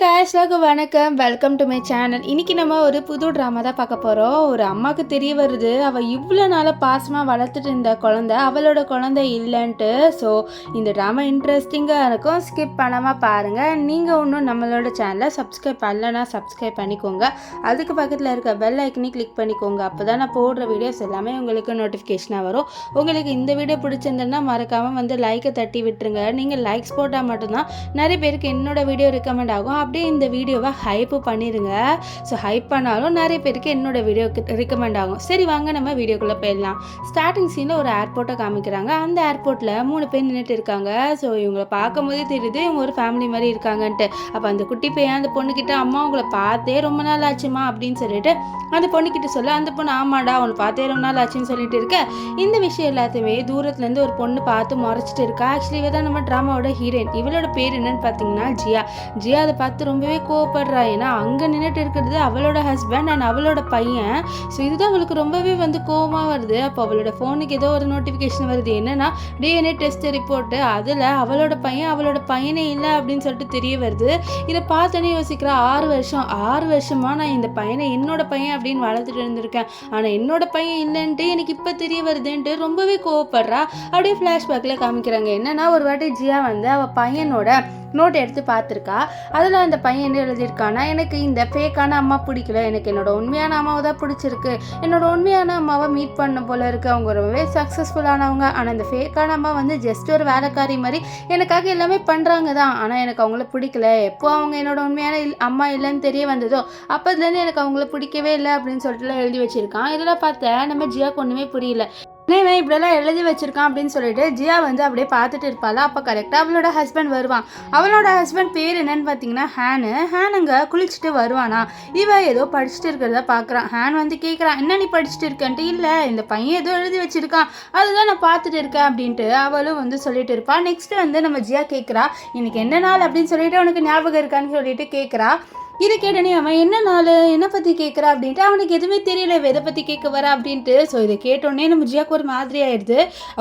Guys வணக்கம், welcome to my channel. இன்றைக்கி நம்ம ஒரு புது ட்ராமா தான் பார்க்க போகிறோம். ஒரு அம்மாவுக்கு தெரிய வருது அவள் இவ்வளோ நாளாக பாசமாக வளர்த்துட்டு இருந்த குழந்தை அவளோட குழந்தை இல்லைன்ட்டு. ஸோ இந்த ட்ராமா இன்ட்ரெஸ்டிங்காக இருக்கும், ஸ்கிப் பண்ணாமல் பாருங்கள். நீங்கள் ஒன்றும் நம்மளோட சேனலை சப்ஸ்கிரைப் பண்ணலன்னா சப்ஸ்கிரைப் பண்ணிக்கோங்க. அதுக்கு பக்கத்தில் இருக்க பெல் ஐக்கனி கிளிக் பண்ணிக்கோங்க. அப்போ தான் நான் போடுற வீடியோஸ் எல்லாமே உங்களுக்கு நோட்டிஃபிகேஷனாக வரும். உங்களுக்கு இந்த வீடியோ பிடிச்சிருந்ததுன்னா மறக்காமல் வந்து லைக்கை தட்டி விட்டுருங்க. நீங்கள் லைக்ஸ் போட்டால் மட்டும்தான் நிறைய பேருக்கு என்னோட வீடியோ ரெக்கமெண்ட் ஆகும். அப்படியே இந்த வீடியோவை ஹைப்பு பண்ணிடுங்க. ஸோ ஹைப் பண்ணாலும் நிறைய பேருக்கு என்னோட வீடியோக்கு ரெக்கமெண்ட் ஆகும். சரி வாங்க நம்ம வீடியோக்குள்ளே போயிடலாம். ஸ்டார்டிங் சீனில் ஒரு ஏர்போர்ட்டை காமிக்கிறாங்க. அந்த ஏர்போர்ட்டில் 3 பேர் நின்றுட்டு இருக்காங்க. ஸோ இவங்களை பார்க்கும் போதே தெரியுது இவங்க ஒரு ஃபேமிலி மாதிரி இருக்காங்கன்ட்டு. அப்போ அந்த குட்டி பையன் அந்த பொண்ணுக்கிட்ட அம்மா உங்களை பார்த்தே ரொம்ப நாள் ஆச்சுமா அப்படின்னு சொல்லிட்டு அந்த பொண்ணுக்கிட்ட சொல்ல, அந்த பொண்ணு ஆமாடா உன்னை பார்த்தே ரொம்ப நாள் ஆச்சுன்னு சொல்லிட்டு இருக்க. இந்த விஷயம் எல்லாத்தையுமே தூரத்துலேருந்து ஒரு பொண்ணு பார்த்து முறைச்சிட்டு இருக்கா. ஆக்சுவலி இவ தான் நம்ம ட்ராமாவோட ஹீரோயின். இவளோட பேர் என்னன்னு பார்த்தீங்கன்னா ஜியா அதை பார்த்து ரொம்பவே கோவப்படுறா. ஏன்னா அங்கே நின்றுட்டு இருக்கிறது அவளோட ஹஸ்பண்ட் அண்ட் அவளோட பையன். ஸோ இதுதான் அவளுக்கு ரொம்பவே வந்து கோவமாக வருது. அப்போ அவளோட ஃபோனுக்கு ஏதோ ஒரு நோட்டிஃபிகேஷன் வருது. என்னன்னா டிஎன்ஏ டெஸ்ட் ரிப்போர்ட்டு, அதில் அவளோட பையனே இல்லை அப்படின்னு சொல்லிட்டு தெரிய வருது. இதை பார்த்தோன்னே யோசிக்கிறா, 6 வருஷமா நான் இந்த பையனை என்னோட பையன் அப்படின்னு வளர்த்துட்டு இருந்திருக்கேன். ஆனால் என்னோட பையன் இல்லைன்ட்டு எனக்கு இப்போ தெரிய வருதுன்ட்டு ரொம்பவே கோவப்படுறா. அப்படியே ஃப்ளாஷ்பேக்கில் காமிக்கிறாங்க. என்னன்னா ஒரு வாட்டி ஜியா வந்து அவள் பையனோட நோட் எடுத்து பார்த்துருக்கா. அதில் அந்த பையன் என்ன எழுதியிருக்கானா, எனக்கு இந்த ஃபேக்கான அம்மா பிடிக்கல, எனக்கு என்னோட உண்மையான அம்மாவை தான் பிடிச்சிருக்கு, என்னோட உண்மையான அம்மாவை மீட் பண்ண போல இருக்குது, அவங்க ரொம்பவே சக்ஸஸ்ஃபுல்லானவங்க, ஆனால் இந்த ஃபேக்கான அம்மா வந்து ஜஸ்ட் ஒரு வேலைக்காரி மாதிரி எனக்காக எல்லாமே பண்ணுறாங்க தான், ஆனால் எனக்கு அவங்கள பிடிக்கல, எப்போ அவங்க என்னோட உண்மையான அம்மா இல்லைன்னு தெரிய வந்ததோ அப்போதுலேருந்து எனக்கு அவங்கள பிடிக்கவே இல்லை அப்படின்னு சொல்லிட்டுலாம் எழுதி வச்சுருக்கான். இதெல்லாம் பார்த்தா நம்ம ஜியாவுக்கு ஒன்றுமே புரியல. இவன் இப்படியெல்லாம் எழுதி வச்சிருக்கான் அப்படின்னு சொல்லிட்டு ஜியா வந்து அப்படியே பார்த்துட்டு இருப்பாள். அப்போ கரெக்டாக அவளோட ஹஸ்பண்ட் வருவான். அவளோட ஹஸ்பண்ட் பேர் என்னன்னு பார்த்தீங்கன்னா ஹேனுங்க குளிச்சுட்டு வருவானா. இவன் ஏதோ படிச்சுட்டு இருக்கிறத பார்க்குறான். ஹேன் வந்து கேட்குறான், என்ன நீ படிச்சுட்டு இருக்கன்ட்டு. இல்லை இந்த பையன் ஏதோ எழுதி வச்சிருக்கான், அதுதான் நான் பார்த்துட்டு இருக்கேன் அப்படின்ட்டு அவளும் வந்து சொல்லிட்டு இருப்பாள். நெக்ஸ்ட் வந்து நம்ம ஜியா கேட்குறா, இன்னைக்கு என்ன நாள் அப்படின்னு சொல்லிட்டு அவனுக்கு ஞாபகம் இருக்கான்னு சொல்லிட்டு கேட்குறா. இதை கேட்டனே அவன் என்ன நாள் என்ன பற்றி கேட்குறா அப்படின்ட்டு அவனுக்கு எதுவுமே தெரியல, எதை பற்றி கேட்க வர அப்படின்ட்டு. ஸோ இதை கேட்டோடனே நம்ம ஜியாவுக்கு ஒரு மாதிரி ஆயிடுது.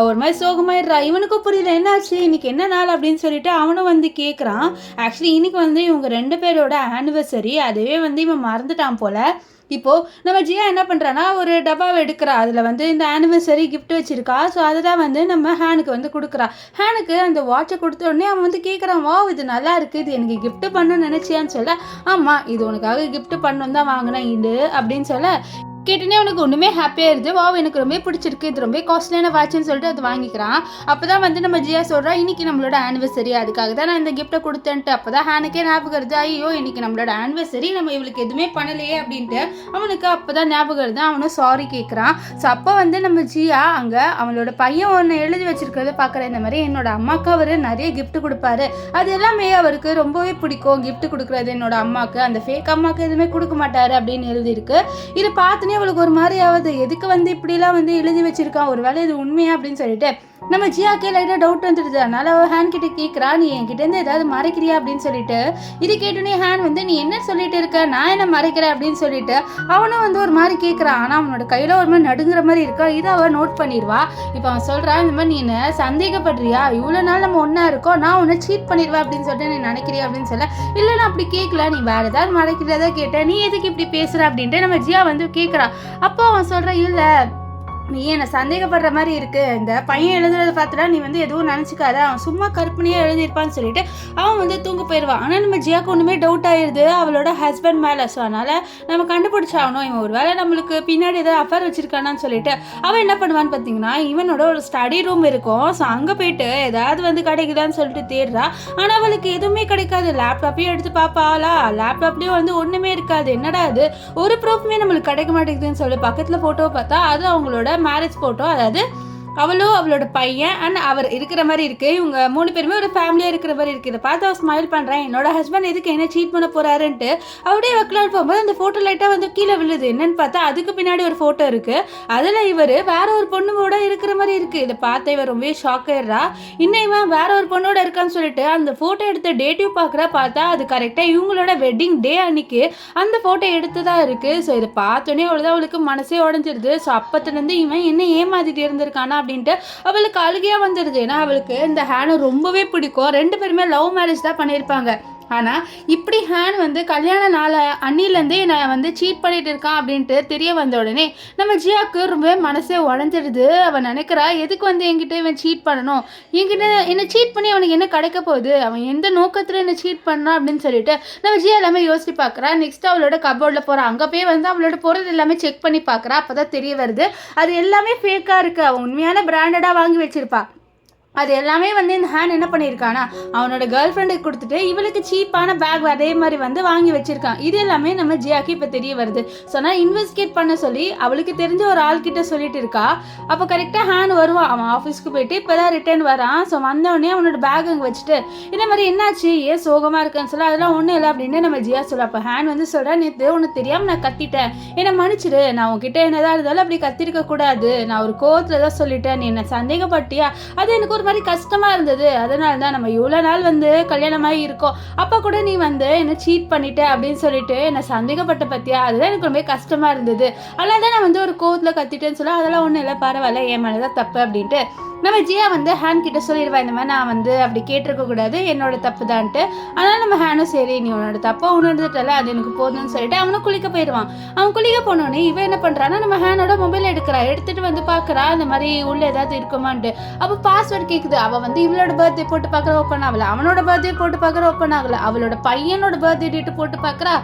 ஒரு மாதிரி சோகமாயிடுறா. இவனுக்கும் புரியல என்னாச்சு இன்னைக்கு என்ன நாள் அப்படின்னு சொல்லிட்டு அவனும் வந்து கேட்குறான். ஆக்சுவலி இன்னைக்கு வந்து இவங்க 2 பேரோட ஆனிவர்சரி, அதுவே வந்து இவன் மறந்துட்டான் போல. இப்போது நம்ம ஜியா என்ன பண்ணுறான்னா ஒரு டப்பாவை எடுக்கிறா. அதில் வந்து இந்த ஆனிவர்சரி கிஃப்ட் வச்சுருக்கா. ஸோ அதை தான் வந்து நம்ம ஹேனுக்கு வந்து கொடுக்குறா. ஹேனுக்கு அந்த வாட்சை கொடுத்த உடனே அவன் வந்து கேட்குறான், வா இது நல்லா இருக்குது, இது எனக்கு கிஃப்ட் பண்ணணும்னு நினச்சியான்னு சொல்ல, ஆமாம் இது உனக்காக கிஃப்ட் பண்ணணும் தான் வாங்கினேன் இது அப்படின்னு சொல்ல, கேட்டனே அவனுக்கு ஒன்றுமே ஹாப்பியாக இருது. வா எனக்கு ரொம்ப பிடிச்சிருக்கு, இது ரொம்ப காஸ்ட்லியான வாட்சுன்னு சொல்லிட்டு அது வாங்கிக்கிறான். அப்போ தான் வந்து நம்ம ஜியா சொல்கிறா, இன்றைக்கி நம்மளோட ஆனிவர்சரி, அதுக்காக தான் நான் இந்த கிஃப்ட்டை கொடுத்தேன்ட்டு. அப்போ தான் ஹேனுக்கே ஞாபகம் வருது, ஐயோ இன்றைக்கி நம்மளோட ஆனிவர்சரி, நம்ம இவளுக்கு எதுவுமே பண்ணலையே அப்படின்ட்டு அவனுக்கு அப்போ தான் ஞாபகம் வருது. அவனும் சாரி கேட்குறான். ஸோ அப்போ வந்து நம்ம ஜியா அங்கே அவனோட பையன் ஒன்று எழுதி வச்சிருக்கிறத பார்க்குற, இந்த மாதிரி என்னோட அம்மாவுக்கு அவர் நிறைய கிஃப்ட் கொடுப்பாரு, அது எல்லாமே அவருக்கு ரொம்பவே பிடிக்கும், கிஃப்ட் கொடுக்குறது என்னோட அம்மாவுக்கு, அந்த ஃபேக் அம்மாவுக்கு எதுவுமே கொடுக்க மாட்டாரு அப்படின்னு எழுதியிருக்கு. இதை பார்த்துனே அவளுக்கு ஒரு மாதிரி ஆகுது, எதுக்கு வந்து இப்படிலாம் வந்து எழுதி வச்சிருக்கான், ஒரு வேளை இது உண்மையா அப்படின்னு சொல்லிட்டு நம்ம ஜியாக்கே லைட்டாக டவுட் வந்துடுது. அதனால அவள் ஹேன் கிட்ட கேட்குறா, நீ என்கிட்டேருந்து ஏதாவது மறைக்கிறியா அப்படின்னு சொல்லிட்டு. இது கேட்டோன்னே ஹேன் வந்து நீ என்ன சொல்லிட்டு இருக்க, நான் என்ன மறைக்கிறேன் அப்படின்னு சொல்லிட்டு அவனும் வந்து ஒரு மாதிரி கேட்குறான். ஆனால் அவனோட கையில் ஒரு மாதிரி நடுங்கிற மாதிரி இருக்கா. இதை அவள் நோட் பண்ணிடுவா. இப்போ அவன் சொல்கிறான், இந்த மாதிரி நீ என்ன சந்தேகப்படுறியா, இவ்வளோ நாள் நம்ம ஒன்றா இருக்கோம், நான் உன்னை சீட் பண்ணிடுவா அப்படின்னு சொல்லிட்டு நீ நினைக்கிறியா அப்படின்னு சொல்ல, இல்லை நான் அப்படி கேட்கல, நீ வேறு ஏதாவது மறைக்கிறதா கேட்டேன், நீ எதுக்கு இப்படி பேசுகிற அப்படின்ட்டு நம்ம ஜியா வந்து கேட்குறா. அப்போ அவன் சொல்கிறான், இல்லை நீ என்னை சந்தேகப்படுற மாதிரி இருக்கு, இந்த பையன் எழுதுறத பார்த்துட்டா நீ வந்து எதுவும் நினச்சிக்காத, அவன் சும்மா கற்பனையாக எழுதியிருப்பான்னு சொல்லிட்டு அவன் வந்து தூங்க போயிடுவான். ஆனால் நம்ம ஜியாவுக்கு ஒன்றுமே டவுட் ஆயிடுது அவளோட ஹஸ்பண்ட் மேலே. ஸோ அதனால் நம்ம கண்டுபிடிச்சாகணும், இவன் ஒரு வேளை நம்மளுக்கு பின்னாடி ஏதாவது அஃபேர் வச்சிருக்கானான்னு சொல்லிட்டு அவன் என்ன பண்ணுவான்னு பார்த்தீங்கன்னா, இவனோட ஒரு ஸ்டடி ரூம் இருக்கும். ஸோ அங்கே போயிட்டு ஏதாவது வந்து கிடைக்குதான்னு சொல்லிட்டு தேடுறா. ஆனால் அவளுக்கு எதுவுமே கிடைக்காது. லேப்டாப்பையும் எடுத்து பார்ப்பாளா, லேப்டாப்லேயும் வந்து ஒன்றுமே இருக்காது. என்னடா அது ஒரு ப்ரூஃப்மே நம்மளுக்கு கிடைக்க மாட்டேங்குதுன்னு சொல்லி பக்கத்தில் ஃபோட்டோ பார்த்தா அது அவங்களோட மேரேஜ் ஃபோட்டோ, அதாவது அவளும் அவளோட பையன் அண்ட் அவர் இருக்கிற மாதிரி இருக்குது. இவங்க 3 பேருமே ஒரு ஃபேமிலியாக இருக்கிற மாதிரி இருக்குது. இதை பார்த்து அவள் ஸ்மைல் பண்ணுறேன், என்னோட ஹஸ்பண்ட் எதுக்கு என்ன சீட் பண்ண போகிறாருன்ட்டு. அப்படியே வைக்கலான்னு போகும்போது அந்த ஃபோட்டோ லைட்டாக வந்து கீழே விழுது. என்னன்னு பார்த்தா அதுக்கு பின்னாடி ஒரு ஃபோட்டோ இருக்குது. அதில் இவர் வேற ஒரு பொண்ணோட இருக்கிற மாதிரி இருக்குது. இதை பார்த்து இவர் ரொம்பவே ஷாக் ஆயிடுறா. இன்னும் இவன் வேற ஒரு பொண்ணோட இருக்கான்னு சொல்லிட்டு அந்த ஃபோட்டோ எடுத்த டேட்டிவ் பார்த்தா அது கரெக்டாக இவங்களோட வெட்டிங் டே அன்னைக்கு அந்த ஃபோட்டோ எடுத்ததாக இருக்குது. ஸோ இதை பார்த்தோன்னே அவ்வளோதான் அவளுக்கு மனசே உடஞ்சிருது. ஸோ அப்பத்துலேருந்து இவன் என்ன ஏமாத்திட்டு இருந்திருக்கானா அப்படின்ட்டு அவளுக்கு அழுகையாக வந்துடுது. ஏன்னா அவளுக்கு இந்த ஹேனை ரொம்பவே பிடிக்கும். 2 பேருமே லவ் மேரேஜ் தான் பண்ணியிருப்பாங்க. ஆனால் இப்படி ஹேன் வந்து கல்யாண நாள் அன்னிலேருந்தே நான் வந்து சீட் பண்ணிட்டு இருக்கான் அப்படின்ட்டு தெரிய வந்த உடனே நம்ம ஜியாவுக்கு ரொம்ப மனசே உடஞ்சிடுது. அவன் நினைக்கிறா எதுக்கு வந்து என்கிட்ட இவன் சீட் பண்ணணும், என்கிட்ட என்னை சீட் பண்ணி அவனுக்கு என்ன கிடைக்க போகுது, அவன் எந்த நோக்கத்தில் என்னை சீட் பண்ணான் அப்படின்னு சொல்லிட்டு நம்ம ஜியா எல்லாமே யோசிச்சு பார்க்குறா. நெக்ஸ்ட் அவளோட கபோர்டில் போகிறா. அங்கே போய் வந்து அவளோட போகிறது எல்லாமே செக் பண்ணி பார்க்குறா. அப்போ தான் தெரிய வருது அது எல்லாமே ஃபேக்காக இருக்குது. அவன் உண்மையான பிராண்டடாக வாங்கி வச்சிருப்பா. அது எல்லாமே வந்து இந்த ஹேன் என்ன பண்ணியிருக்கானா அவனோட கேர்ள் ஃப்ரெண்டுக்கு கொடுத்துட்டு இவளுக்கு சீப்பான பேக் அதே மாதிரி வந்து வாங்கி வச்சிருக்கான். இது எல்லாமே நம்ம ஜியாக்கு இப்போ தெரிய வருது. ஸோ நான் இன்வெஸ்டிகேட் பண்ண சொல்லி அவளுக்கு தெரிஞ்ச ஒரு ஆள்கிட்ட சொல்லிட்டு இருக்கா. அப்போ கரெக்டாக ஹேன் வருவான். அவன் ஆஃபீஸ்க்கு போயிட்டு இப்போ தான் ரிட்டர்ன் வரான். ஸோ வந்தோடனே அவனோட பேக் அங்கே வச்சுட்டு இந்த மாதிரி என்னாச்சு ஏன் சோகமாக இருக்குன்னு சொல்ல அதெல்லாம் ஒன்றும் இல்லை அப்படின்னு நம்ம ஜியா சொல்ல. அப்போ ஹேன் வந்து சொல்கிறேன் நேற்று உனக்கு தெரியாமல் நான் கத்திட்டேன், என்னை மன்னிச்சிடு, நான் உன்கிட்ட என்னதான் இருந்தாலும் அப்படி கத்திருக்க கூடாது, நான் ஒரு கோவத்தில் தான் சொல்லிட்டேன், நீ என்னை சந்தேகப்பட்டியா, அது எனக்கு ஒரு மாதிரி கஷ்டமா இருந்தது, அதனால தான் நம்ம இவ்வளோ நாள் வந்து கல்யாணமாகி இருக்கோம் அப்போ கூட நீ வந்து என்னை சீட் பண்ணிட்ட அப்படின்னு சொல்லிட்டு என்னை சந்தேகப்பட்ட பத்தியா, அதுதான் எனக்கு ரொம்ப கஷ்டமா இருந்தது, அதனால தான் நான் வந்து ஒரு கோவத்தில் கத்திட்டேன்னு சொல்ல அதெல்லாம் ஒன்றும் இல்லை பரவாயில்ல என் மேலேதான் தப்பு அப்படின்ட்டு நம்ம ஜியா வந்து ஹேன் கிட்ட சொல்லிடுவா இந்த மாதிரி நான் வந்து அப்படி கேட்டிருக்க கூடாது என்னோட தப்பு தான்ட்டு. அதனால நம்ம ஹேனும் சரி நீ உன்னோட தப்பை உணர்ந்துட்டல அது எனக்கு போதும்னு சொல்லிட்டு அவனும் குளிக்க போயிடுவான். அவன் குளிக்க போனோடனே இவன் என்ன பண்றான்னா நம்ம ஹேனோட மொபைல் எடுத்துட்டு வந்து பாக்குறா இந்த மாதிரி உள்ள ஏதாவது இருக்குமான்ட்டு. அப்போ பாஸ்வேர்டு கேட்குது. அவள் வந்து இவளோட பர்த்டே போட்டு பார்க்குற ஓப்பன் ஆகல, அவனோட பர்த்டே போட்டு பார்க்குற ஓப்பன் ஆகல, அவளோட பையனோட பர்த்டே டேட்டு போட்டு பார்க்குறா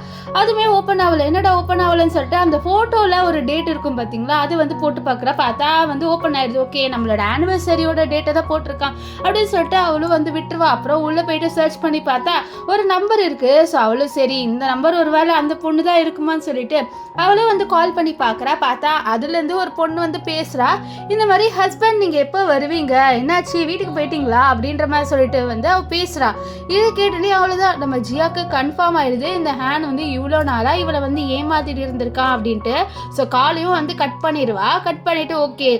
அதுவுமே ஓப்பன் ஆகல. என்னடா ஓப்பன் ஆகலன்னு சொல்லிட்டு அந்த ஃபோட்டோவில் ஒரு டேட் இருக்கும் பார்த்தீங்களா அது வந்து போட்டு பார்க்குறா. பார்த்தா வந்து ஓப்பன் ஆயிடுது. ஓகே நம்மளோட ஆனிவர்சரியோட டேட்டை தான் போட்டிருக்கான் அப்படின்னு சொல்லிட்டு அவளும் வந்து விட்டுருவா. அப்புறம் உள்ளே போயிட்டு சர்ச் பண்ணி பார்த்தா ஒரு நம்பர் இருக்கு. ஸோ அவளும் சரி இந்த நம்பர் ஒரு வேளை அந்த பொண்ணு தான் இருக்குமான்னு சொல்லிட்டு அவளும் வந்து கால் பண்ணி பார்க்குறா. பார்த்தா அதுலேருந்து ஒரு பொண்ணு வந்து பேசுகிறா. இந்த மாதிரி ஹஸ்பண்ட் நீங்கள் எப்போ வருவீங்க, என்னாச்சு வீட்டுக்கு போயிட்டீங்களா அப்படின்ற மாதிரி சொல்லிட்டு வந்து அவள் பேசுகிறா. இதை கேட்டுனே அவ்வளோதான் நம்ம ஜியாவுக்கு கன்ஃபார்ம் ஆயிடுது இந்த ஹேன் வந்து இவ்வளோ நாளாக இவளை வந்து ஏமாத்திட்டு இருந்திருக்கான் அப்படின்ட்டு. ஸோ காலையும் வந்து கட் பண்ணிடுவா. கட் பண்ணிவிட்டு ஓகே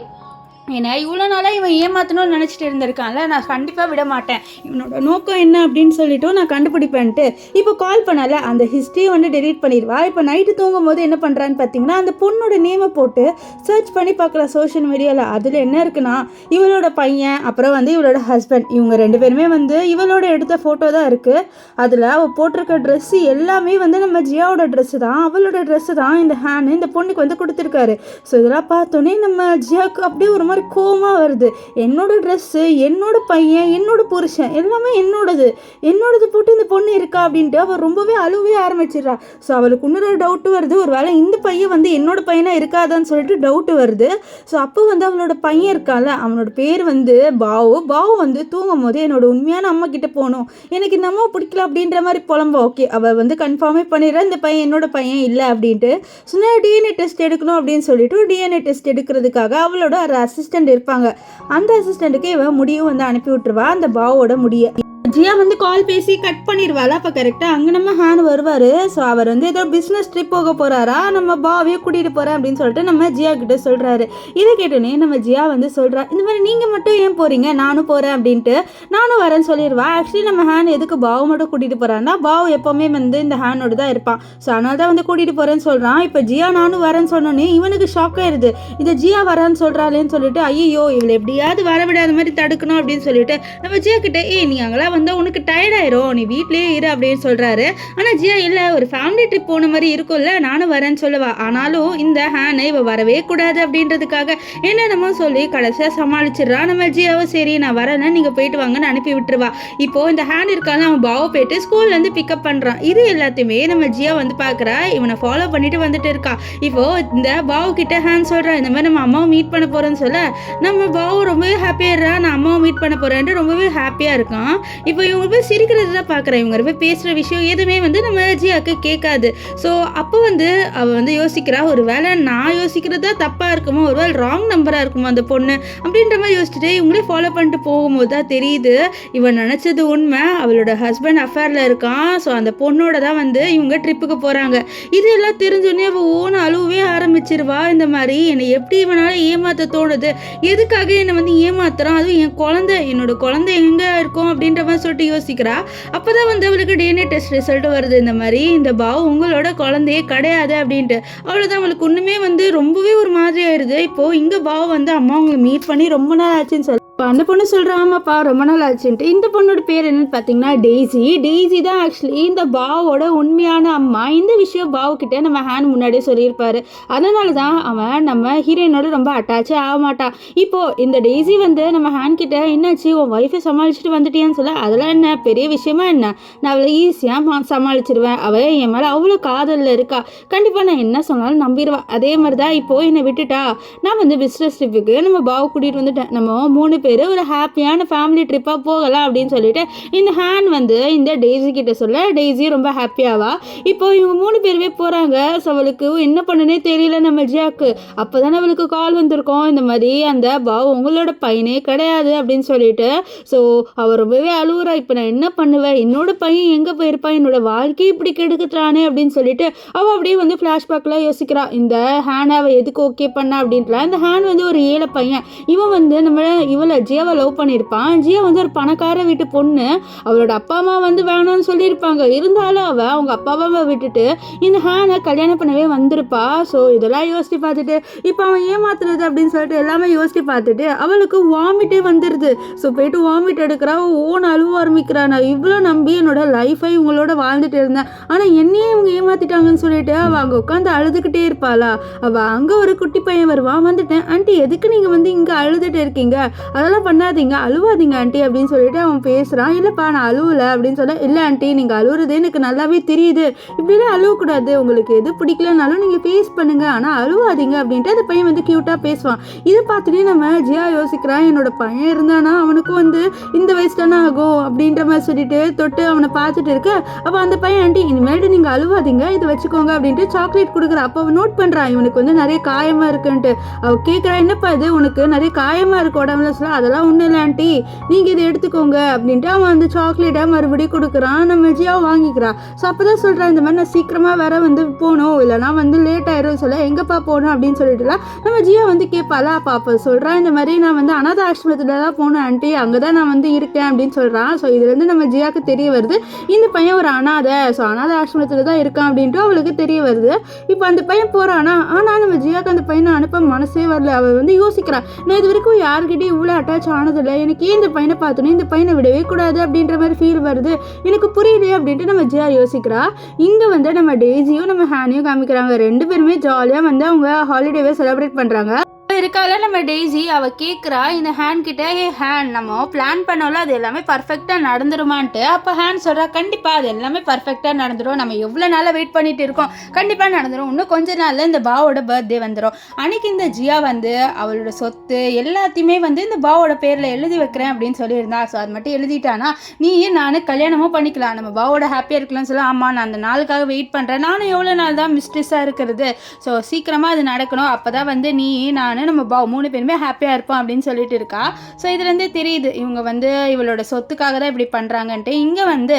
ஏன்னா இவ்வளோ நாளாக இவன் ஏமாற்றணும்னு நினச்சிட்டு இருந்திருக்கான்ல, நான் கண்டிப்பாக விட மாட்டேன், இவனோட நோக்கம் என்ன அப்படின்னு சொல்லிட்டு நான் கண்டுபிடிப்பேன்ட்டு இப்போ கால் பண்ணல அந்த ஹிஸ்ட்ரியை வந்து டெலீட் பண்ணிடுவா. இப்போ நைட்டு தூங்கும் போது என்ன பண்ணுறான்னு பார்த்தீங்கன்னா அந்த பொண்ணோட நேமை போட்டு சர்ச் பண்ணி பார்க்குற சோஷியல் மீடியாவில். அதில் என்ன இருக்குன்னா இவளோட பையன் அப்புறம் வந்து இவளோட ஹஸ்பண்ட் இவங்க ரெண்டு பேருமே வந்து இவளோட எடுத்த ஃபோட்டோ தான் இருக்குது. அதில் அவள் போட்டிருக்க ட்ரெஸ்ஸு எல்லாமே வந்து நம்ம ஜியாவோட ட்ரெஸ்ஸு தான், அவளோட ட்ரெஸ்ஸு தான் இந்த ஹேனு இந்த பொண்ணுக்கு வந்து கொடுத்துருக்காரு. ஸோ இதெல்லாம் பார்த்தோன்னே நம்ம ஜியாவுக்கு அப்படியே ஒரு மாதிரி கோவமாக வருது. என்னோட ட்ரெஸ்ஸு என்னோட பையன் என்னோட புருஷன் எல்லாமே என்னோடது போட்டு இந்த பொண்ணு இருக்கா அப்படின்ட்டு அவள் ரொம்பவே அழுவே ஆரம்பிச்சிடுறா. ஸோ அவளுக்கு இன்னொரு டவுட்டு வருது, ஒரு வேளை இந்த பையன் வந்து என்னோட பையனாக இருக்காதான்னு சொல்லிட்டு டவுட்டு வருது. ஸோ அப்போ வந்து அவளோட பையன் இருக்கான்ல அவனோட பேர் வந்து பாவு வந்து தூங்கும் போது என்னோட உண்மையான அம்மா கிட்ட போகணும், எனக்கு இந்த அம்மா பிடிக்கல அப்படின்ற மாதிரி புலம்பா. ஓகே அவள் வந்து கன்ஃபார்மே பண்ணிடுறா இந்த பையன் என்னோட பையன் இல்லை அப்படின்ட்டு. ஸோ டிஎன்ஏ டெஸ்ட் எடுக்கணும் அப்படின்னு சொல்லிட்டு டிஎன்ஏ டெஸ்ட் எடுக்கிறதுக்காக அவளோட ஒரு அசிஸ்டன்ட் இருப்பாங்க. அந்த அசிஸ்டண்ட்டுக்கு இவன் முடியும் வந்து அனுப்பி விட்டுருவா அந்த பாவோட முடிய. ஜியா வந்து கால் பேசி கட் பண்ணிடுவாள். அப்போ கரெக்டாக அங்கே நம்ம ஹேன் வருவார். ஸோ அவர் வந்து ஏதோ பிஸ்னஸ் ட்ரிப் போக போகிறாரா, நம்ம பாவையே கூட்டிகிட்டு போகிறேன் அப்படின்னு சொல்லிட்டு நம்ம ஜியா கிட்ட சொல்கிறாரு. இதை கேட்டோன்னே நம்ம ஜியா வந்து சொல்கிறா இந்த மாதிரி நீங்கள் மட்டும் ஏன் போகிறீங்க நானும் போகிறேன் அப்படின்ட்டு. நானும் வரேன்னு சொல்லிடுவா. ஆக்சுவலி நம்ம ஹேன் எதுக்கு பாவை மட்டும் கூட்டிகிட்டு போகிறான்னா பாவு எப்போவுமே வந்து இந்த ஹேனோடு தான் இருப்பான். ஸோ அதனால தான் வந்து கூட்டிகிட்டு போகிறேன்னு சொல்கிறான். இப்போ ஜியா நானும் வரேன்னு சொன்னோன்னே இவனுக்கு ஷாக் ஆயிடுது. இதை ஜியா வரான்னு சொல்கிறாளேன்னு சொல்லிட்டு ஐயோ இவளை எப்படியாவது வர விடாத மாதிரி தடுக்கணும் அப்படின்னு சொல்லிட்டு நம்ம ஜியா கிட்ட நீ அங்கெல்லாம் வந்து உனக்கு டயர்டாயிரும் நீ வீட்லயே இரு அப்படின்னு சொல்றாரு. ஆனா ஜியா இல்ல ஒரு ஃபேமிலி ட்ரிப் போன மாதிரி இருக்கும்ல நானும் வரேன்னு சொல்லுவா. ஆனாலும் இந்த ஹேனை இவ வரவே கூடாது அப்படின்றதுக்காக என்னென்னமோ சொல்லி கடைசியா சமாளிச்சிடுறா. நம்ம ஜியாவோ சரி நான் வரேன்னு நீங்க போயிட்டு வாங்கன்னு அனுப்பி விட்டுருவா. இப்போ இந்த ஹேன் இருக்கான்னு அவன் பாவ போயிட்டு ஸ்கூல்ல இருந்து பிக்கப் பண்றான். இது எல்லாத்தையுமே நம்ம ஜியா வந்து பாக்குறா. இவனை ஃபாலோ பண்ணிட்டு வந்துட்டு இருக்கா. இப்போ இந்த பாவு கிட்ட ஹேன் சொல்றா இந்த மாதிரி நம்ம அம்மாவை மீட் பண்ண போறோம்னு சொல்ல நம்ம பாவு ரொம்பவே ஹாப்பியா நான் அம்மாவை மீட் பண்ண போறேன்ட்டு ரொம்பவே ஹாப்பியா இருக்கான். இப்போ இவங்க போய் சிரிக்கிறது தான் பார்க்குறேன். இவங்க போய் பேசுகிற விஷயம் எதுவுமே வந்து நம்ம ஜியாவுக்கு கேட்காது. ஸோ அப்போ வந்து அவள் வந்து யோசிக்கிறா ஒரு வேளை நான் யோசிக்கிறதா தப்பாக இருக்குமோ, ஒரு வேளை ராங் நம்பராக இருக்குமோ அந்த பொண்ணு அப்படின்ற மாதிரி யோசிச்சுட்டு இவங்களே ஃபாலோ பண்ணிட்டு போகும்போது தான் தெரியுது இவன் நினச்சது உண்மை. அவளோட ஹஸ்பண்ட் அஃபேரில் இருக்கான். ஸோ அந்த பொண்ணோட தான் வந்து இவங்க ட்ரிப்புக்கு போகிறாங்க. இது எல்லாம் தெரிஞ்சோடனே அவள் ஓன அழுவே ஆரம்பிச்சிருவா. இந்த மாதிரி என்னை எப்படி இவனால் ஏமாற்ற தோணுது, எதுக்காக என்னை வந்து ஏமாத்துறான், அதுவும் என் குழந்தை என்னோட குழந்தை எங்கே இருக்கும் அப்படின்ற மாதிரி சொல்லிட்டு யோசிக்கிறா. அப்பதான் வந்து அவளுக்கு டிஎன்ஏ டெஸ்ட் ரிசல்ட் வருது. இந்த மாதிரி இந்த பாவ் உங்களோட குழந்தையே கிடையாது அப்படின்ட்டு. அவ்வளோதான் அவளுக்கு ஒண்ணுமே வந்து ரொம்பவே ஒரு மாதிரி ஆயிடுது. இப்போ இங்க பாவ் வந்து அம்மா உங்களை மீட் பண்ணி ரொம்ப நாள் ஆச்சுன்னு சொல்லி இப்போ அந்த பொண்ணு சொல்கிறா, ஆமாப்பா ரொம்ப நாள் ஆச்சுன்ட்டு. இந்த பொண்ணோட பேர் என்னன்னு பார்த்தீங்கன்னா டெய்ஸி. டெய்ஸி தான் ஆக்சுவலி இந்த பாவோட உண்மையான அம்மா. இந்த விஷயம் பாவுக்கிட்ட நம்ம ஹேன் முன்னாடியே சொல்லியிருப்பாரு. அதனால தான் அவன் நம்ம ஹீரோயினோட ரொம்ப அட்டாச்சே ஆக மாட்டான். இப்போது இந்த டெய்ஸி வந்து நம்ம ஹேன் கிட்ட என்னாச்சு உன் ஒய்ஃபை சமாளிச்சுட்டு வந்துட்டியான்னு சொல்ல, அதெல்லாம் என்ன பெரிய விஷயமா என்ன, நான் அவளை ஈஸியாக சமாளிச்சிருவேன், அவள் என் மேலே அவ்வளோ காதலில் இருக்கா, கண்டிப்பாக நான் என்ன சொன்னாலும் நம்பிடுவா. அதே மாதிரி தான் இப்போது என்னை விட்டுட்டா, நான் வந்து பிஸ்னஸ் ட்ரிப்புக்கு நம்ம பாவை கூட்டிகிட்டு வந்துட்டேன், நம்ம 3 பேர் ஒரு ஹாப்பியான ஃபேமிலி ட்ரிப்பாக போகலாம் அப்படின்னு சொல்லிட்டு இந்த ஹேன் வந்து இந்த டெய்ஸி கிட்ட சொல்ல, டெய்ஸி ரொம்ப ஹாப்பியாவா. இப்போ இவங்க 3 பேருமே போகிறாங்க. ஸோ அவளுக்கு என்ன பண்ணுனே தெரியல நம்ம ஜியாக்கு. அப்போ தானே அவளுக்கு கால் வந்திருக்கோம், இந்த மாதிரி அந்த பாவ் உங்களோட பையனே கிடையாது அப்படின்னு சொல்லிட்டு. ஸோ அவர் ரொம்பவே அழுவுறா, இப்போ நான் என்ன பண்ணுவேன், என்னோட பையன் எங்கே போயிருப்பான், என்னோட வாழ்க்கையை இப்படி கெடுக்குறானே அப்படின்னு சொல்லிட்டு அவள் அப்படியே வந்து ஃப்ளாஷ்பேக்கில் யோசிக்கிறா, இந்த ஹேனை அவள் எதுக்கு ஓகே பண்ணா அப்படின்ட்டுலாம். இந்த ஹேன் வந்து ஒரு ஏழை பையன், இவன் வந்து நம்ம இவளை ஜியாவை லவ் பண்ணியிருப்பான். ஜியா வந்து ஒரு பணக்கார வீட்டு பொண்ணு, அவளோட அப்பா அம்மா வந்து வேணாம்னு சொல்லியிருப்பாங்க, இருந்தாலும் அவங்க அப்பா அம்மாவை விட்டுட்டு இந்த ஹேனை கல்யாணம் பண்ணவே வந்திருப்பா. ஸோ இதெல்லாம் யோசித்து பார்த்துட்டு இப்போ அவன் ஏமாத்துறது அப்படின்னு சொல்லிட்டு எல்லாமே யோசித்து பார்த்துட்டு அவளுக்கு வாமிட்டே வந்துடுது. ஸோ போயிட்டு வாமிட் எடுக்கிறா, ஓன் அழுவ ஆரம்பிக்கிறா, நான் இவ்வளோ நம்பி என்னோட லைஃபை இவங்களோட வாழ்ந்துட்டு இருந்தேன், ஆனால் என்னையே இவங்க ஏமாத்திட்டாங்கன்னு சொல்லிட்டு அவள் அங்கே உட்காந்து அழுதுகிட்டே இருப்பாளா. அவள் அங்கே ஒரு குட்டி பையன் வருவான், வந்துட்டேன் ஆண்டி எதுக்கு நீங்கள் வந்து இங்கே அழுதுட்டு இருக்கீங்க, அதெல்லாம் பண்ணாதீங்க, அழுவாதீங்க ஆண்டி அப்படின்னு சொல்லிட்டு அவன் பேசுகிறான். இல்லைப்பா நான் அழுவலை அப்படின்னு சொல்ல, இல்லை ஆண்டி நீங்கள் அழுவுறது எனக்கு நல்லாவே தெரியுது, இப்படிலாம் அழுவக்கூடாது, உங்களுக்கு எது பிடிக்கலனாலும் நீங்கள் ஃபேஸ் பண்ணுங்க, ஆனால் அழுவாதீங்க அப்படின்ட்டு அந்த பையன் வந்து க்யூட்டாக பேசுவான். இதை பார்த்துட்டு நம்ம ஜியா யோசிக்கிறான், என்னோட பையன் இருந்தானா அவனுக்கும் வந்து இந்த வயசு தானே ஆகும் அப்படின்ற மாதிரி சொல்லிட்டு தொட்டு அவனை பார்த்துட்டு இருக்க. அப்போ அந்த பையன் ஆண்டி இனிமேட்டு நீங்கள் அழுவாதீங்க, இதை வச்சுக்கோங்க அப்படின்ட்டு சாக்லேட் கொடுக்குறான். அப்போ அவன் நோட் பண்ணுறான் இவனுக்கு வந்து நிறைய காயமாக இருக்குன்ட்டு. அவள் கேட்குறா, என்னப்பா இது உனக்கு நிறைய காயமாக இருக்கு உடம்புல சொல்ல, அதெல்லாம் ஒன்றும் இல்லை ஆண்டி நீங்கள் இதை எடுத்துக்கோங்க அப்படின்ட்டு அவன் வந்து சாக்லேட்டை மறுபடியும் கொடுக்குறான். நம்ம ஜியாவை வாங்கிக்கிறா. ஸோ அப்போ தான் சொல்கிறான், இந்த மாதிரி நான் சீக்கிரமாக வேற வந்து போகணும், இல்லைனா வந்து லேட் ஆயிரும் சொல்ல, எங்கேப்பா போகணும் அப்படின்னு சொல்லிட்டுலாம் நம்ம ஜியா வந்து கேட்பாளா. அப்போ சொல்கிறான், இந்த மாதிரி நான் வந்து அனாத ஆசிரமத்தில் தான் போகணும் ஆண்டி, அங்கே தான் நான் வந்து இருக்கேன் அப்படின்னு சொல்கிறான். ஸோ இதுலேருந்து நம்ம ஜியாவுக்கு தெரிய வருது இந்த பையன் ஒரு அனாதை, ஸோ அனாத ஆசிரமத்தில் தான் இருக்கான் அப்படின்ட்டு அவளுக்கு தெரிய வருது. இப்போ அந்த பையன் போகிறானா, ஆனால் நம்ம ஜியாவுக்கு அந்த பையனை அனுப்ப மனசே வரல. அவள் வந்து யோசிக்கிறான், நான் இது வரைக்கும் யார்கிட்டையும் இவ்வளோ அட்டாச் ஆனதில்லை, எனக்கு ஏன் இந்த பையனை பார்த்தோன்னே இந்த பையனை விடவே கூடாது அப்படின்ற மாதிரி ஃபீல் வருது, எனக்கு புரியலையே அப்படின்ட்டு நம்ம ஜியா யோசிக்கிறா. இங்கே வந்து நம்ம டெய்ஸியும் நம்ம ஹேனையும் காமிக்கிறாங்க. 2 பேருமே ஜாலியாக வந்து அவங்க ஹாலிடேவை செலிப்ரேட் பண்ணுறாங்க. இருக்கால நம்ம டெய்ஸி அவள் கேட்குறா இந்த ஹேண்ட் கிட்ட, ஹேண்ட் நம்ம பிளான் பண்ணோம்ல அது எல்லாமே பர்ஃபெக்டாக நடந்துருமான்ட்டு. அப்போ ஹேண்ட் சொல்கிறா, கண்டிப்பாக அது எல்லாமே பர்ஃபெக்டாக நடந்துடும், நம்ம எவ்வளோ நாளாக வெயிட் பண்ணிட்டு இருக்கோம், கண்டிப்பாக நடந்துடும், இன்னும் கொஞ்ச நாளில் இந்த பாவோட பர்த்டே வந்துடும். அன்றைக்கி இந்த ஜியா வந்து அவளோட சொத்து எல்லாத்தையுமே வந்து இந்த பாவோட பேரில் எழுதி வைக்கிறேன் அப்படின்னு சொல்லியிருந்தா. ஸோ அது மட்டும் எழுதிட்டானா நீயும் நானும் கல்யாணமும் பண்ணிக்கலாம், நம்ம பாவோட ஹாப்பியாக இருக்கலாம்னு சொல்ல. ஆமாம் நான் அந்த நாளுக்காக வெயிட் பண்ணுறேன், நானும் எவ்வளோ நாள் தான் மிஸ்ட்ரெஸ்ஸாக இருக்கிறது, ஸோ சீக்கிரமாக அது நடக்கணும், அப்போ தான் வந்து நீ நான் நம்ம பாவ் 3 பேருமே ஹாப்பியாக இருப்போம் அப்படின்னு சொல்லிட்டு இருக்கா. ஸோ இதுலேருந்தே தெரியுது இவங்க வந்து இவளோட சொத்துக்காக தான் இப்படி பண்ணுறாங்கன்ட்டு. இங்கே வந்து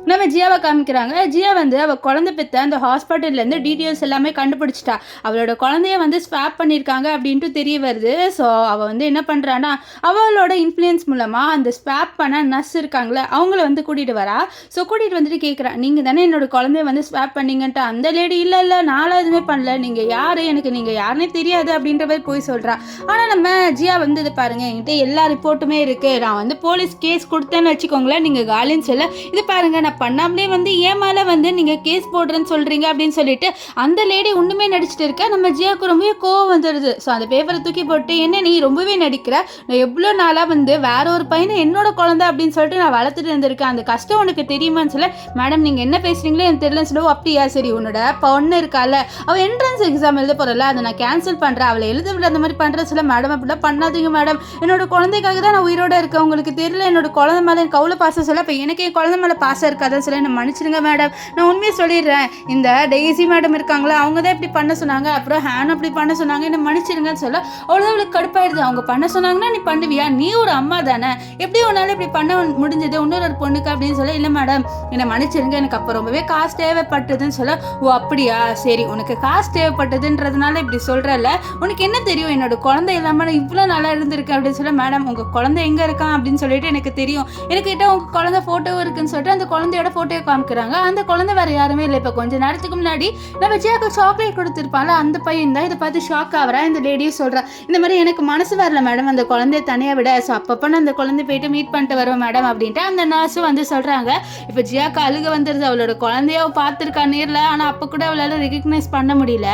நம்ம ஜியாவை காமிக்கிறாங்க. ஜியா வந்து அவள் குழந்தை பெற்ற அந்த ஹாஸ்பிட்டல்லேருந்து டீட்டெயில்ஸ் எல்லாமே கண்டுபிடிச்சிட்டா. அவளோட குழந்தைய வந்து ஸ்வாப் பண்ணியிருக்காங்க அப்படின்ட்டு தெரிய வருது. ஸோ அவள் வந்து என்ன பண்ணுறான்னா அவளோட இன்ஃப்ளூயன்ஸ் மூலமாக அந்த ஸ்வாப் பண்ண நர்ஸ் இருக்காங்களே அவங்கள வந்து கூட்டிகிட்டு வரா. ஸோ கூட்டிகிட்டு வந்துட்டு கேட்குறா, நீங்கள் தானே என்னோட குழந்தைய வந்து ஸ்வாப் பண்ணிங்கன்ட்டு. அந்த லேடி இல்லை இல்லை நானும் எதுவுமே பண்ணல, நீங்கள் யார், எனக்கு நீங்கள் யாருன்னே தெரியாது அப்படின்ற மாதிரி போய் சொல்கிறா. ஆனால் நம்ம ஜியா வந்து இது பாருங்கள் என்கிட்ட எல்லா ரிப்போர்ட்டுமே இருக்குது, நான் வந்து போலீஸ் கேஸ் கொடுத்தேன்னு வச்சுக்கோங்களேன், நீங்கள் காலின்னு சொல்ல, இது பாருங்கள் நான் பண்ணாமலே வந்து ஏன் மேலே வந்து நீங்கள் கேஸ் போடுறேன்னு சொல்கிறீங்க அப்படின்னு சொல்லிட்டு அந்த லேடி ஒன்றுமே நடிச்சிட்டு இருக்க. நம்ம ஜியாவுக்கு ரொம்பவே கோவம் வந்துடுது. ஸோ அந்த பேப்பரை தூக்கி போட்டு, என்ன நீ ரொம்பவே நடிக்கிற, நான் எவ்வளோ நாளாக வந்து வேற ஒரு பையனை என்னோட குழந்தை அப்படின்னு சொல்லிட்டு நான் வளர்த்துட்டு இருந்திருக்கேன், அந்த கஷ்டம் உனக்கு தெரியுமான்னு சொல்ல, மேடம் நீங்கள் என்ன பேசுகிறீங்களோ எனக்கு தெரியலன்னு சொல்லுவோம். அப்படியா சரி, உன்னோட பொண்ணு இருக்கால அவள் என்ட்ரன்ஸ் எக்ஸாம் எழுத போகிறல அதை நான் கேன்சல் பண்ணுறேன், அவளை எழுத விட அந்த மாதிரி பண்ணுற சொல்ல, மேடம் அப்படிலாம் பண்ணாதீங்க மேடம், என்னோட குழந்தைக்காக தான் நான் உயிரோட இருக்கேன், உங்களுக்கு தெரியல என்னோட குழந்தை மேலே எனக்கு அவ்வளோ பாசம் சொல்ல, இப்போ எனக்கு என் குழந்தை மேலே பாசம் இருக்காது சொல்ல, என்ன மன்னிச்சிடுங்க மேடம், நான் உண்மையை சொல்லிடுறேன், இந்த டெய்ஸி மேடம் இருக்காங்களா அவங்க தான் இப்படி பண்ண சொன்னாங்க, அப்புறம் ஹேன் அப்படி பண்ண சொன்னாங்க, என்ன மன்னிச்சிடுங்கன்னு சொல்ல, அவ்வளோதான் அவளுக்கு கடுப்பாயிடுது. அவங்க பண்ண சொன்னாங்கன்னா நீ பண்ணுவியா, நீ ஒரு அம்மா தானே, எப்படி உன்னால இப்படி பண்ண முடிஞ்சது இன்னொரு பொண்ணுக்கு அப்படின்னு சொல்ல, இல்லை மேடம் என்னை மன்னிச்சிடுங்க, எனக்கு அப்போ ரொம்பவே காசு தேவைப்பட்டதுன்னு சொல்ல, ஓ அப்படியா சரி, உனக்கு காசு தேவைப்பட்டதுன்றதுனால இப்படி சொல்கிறல்ல, உனக்கு என்ன தெரியும் என்னோட குழந்தை இல்லாமல் நான் இவ்வளோ நல்லா இருந்திருக்கேன் அப்படின்னு சொல்ல, மேடம் உங்கள் குழந்தை எங்கே இருக்கான் அப்படின்னு சொல்லிட்டு எனக்கு தெரியும், எனக்கிட்ட உங்கள் குழந்தை ஃபோட்டோ இருக்குன்னு சொல்லிட்டு அந்த குழந்தை குழந்தையோட ஃபோட்டோ காமிக்கிறாங்க. அந்த குழந்தை வேறு யாருமே இல்லை. இப்போ கொஞ்சம் நேரத்துக்கு முன்னாடி நம்ம ஜியாக்கு சாக்லேட் கொடுத்துருப்பாங்க அந்த பையன் தான். இதை பார்த்து ஷாக் ஆகிறா. இந்த லேடியும் சொல்கிறா, இந்த மாதிரி எனக்கு மனசு வரல மேடம் அந்த குழந்தைய தனியாக விட, ஸோ அப்பப்போ நான் அந்த குழந்தை போயிட்டு மீட் பண்ணிட்டு வருவேன் மேடம் அப்படின்ட்டு அந்த நர்ஸும் வந்து சொல்கிறாங்க. இப்போ ஜியாக்கு அழுக வந்துடுது. அவளோட குழந்தைய பார்த்துருக்கா நேரில், ஆனால் அப்போ கூட அவளால் ரெகக்னைஸ் பண்ண முடியல.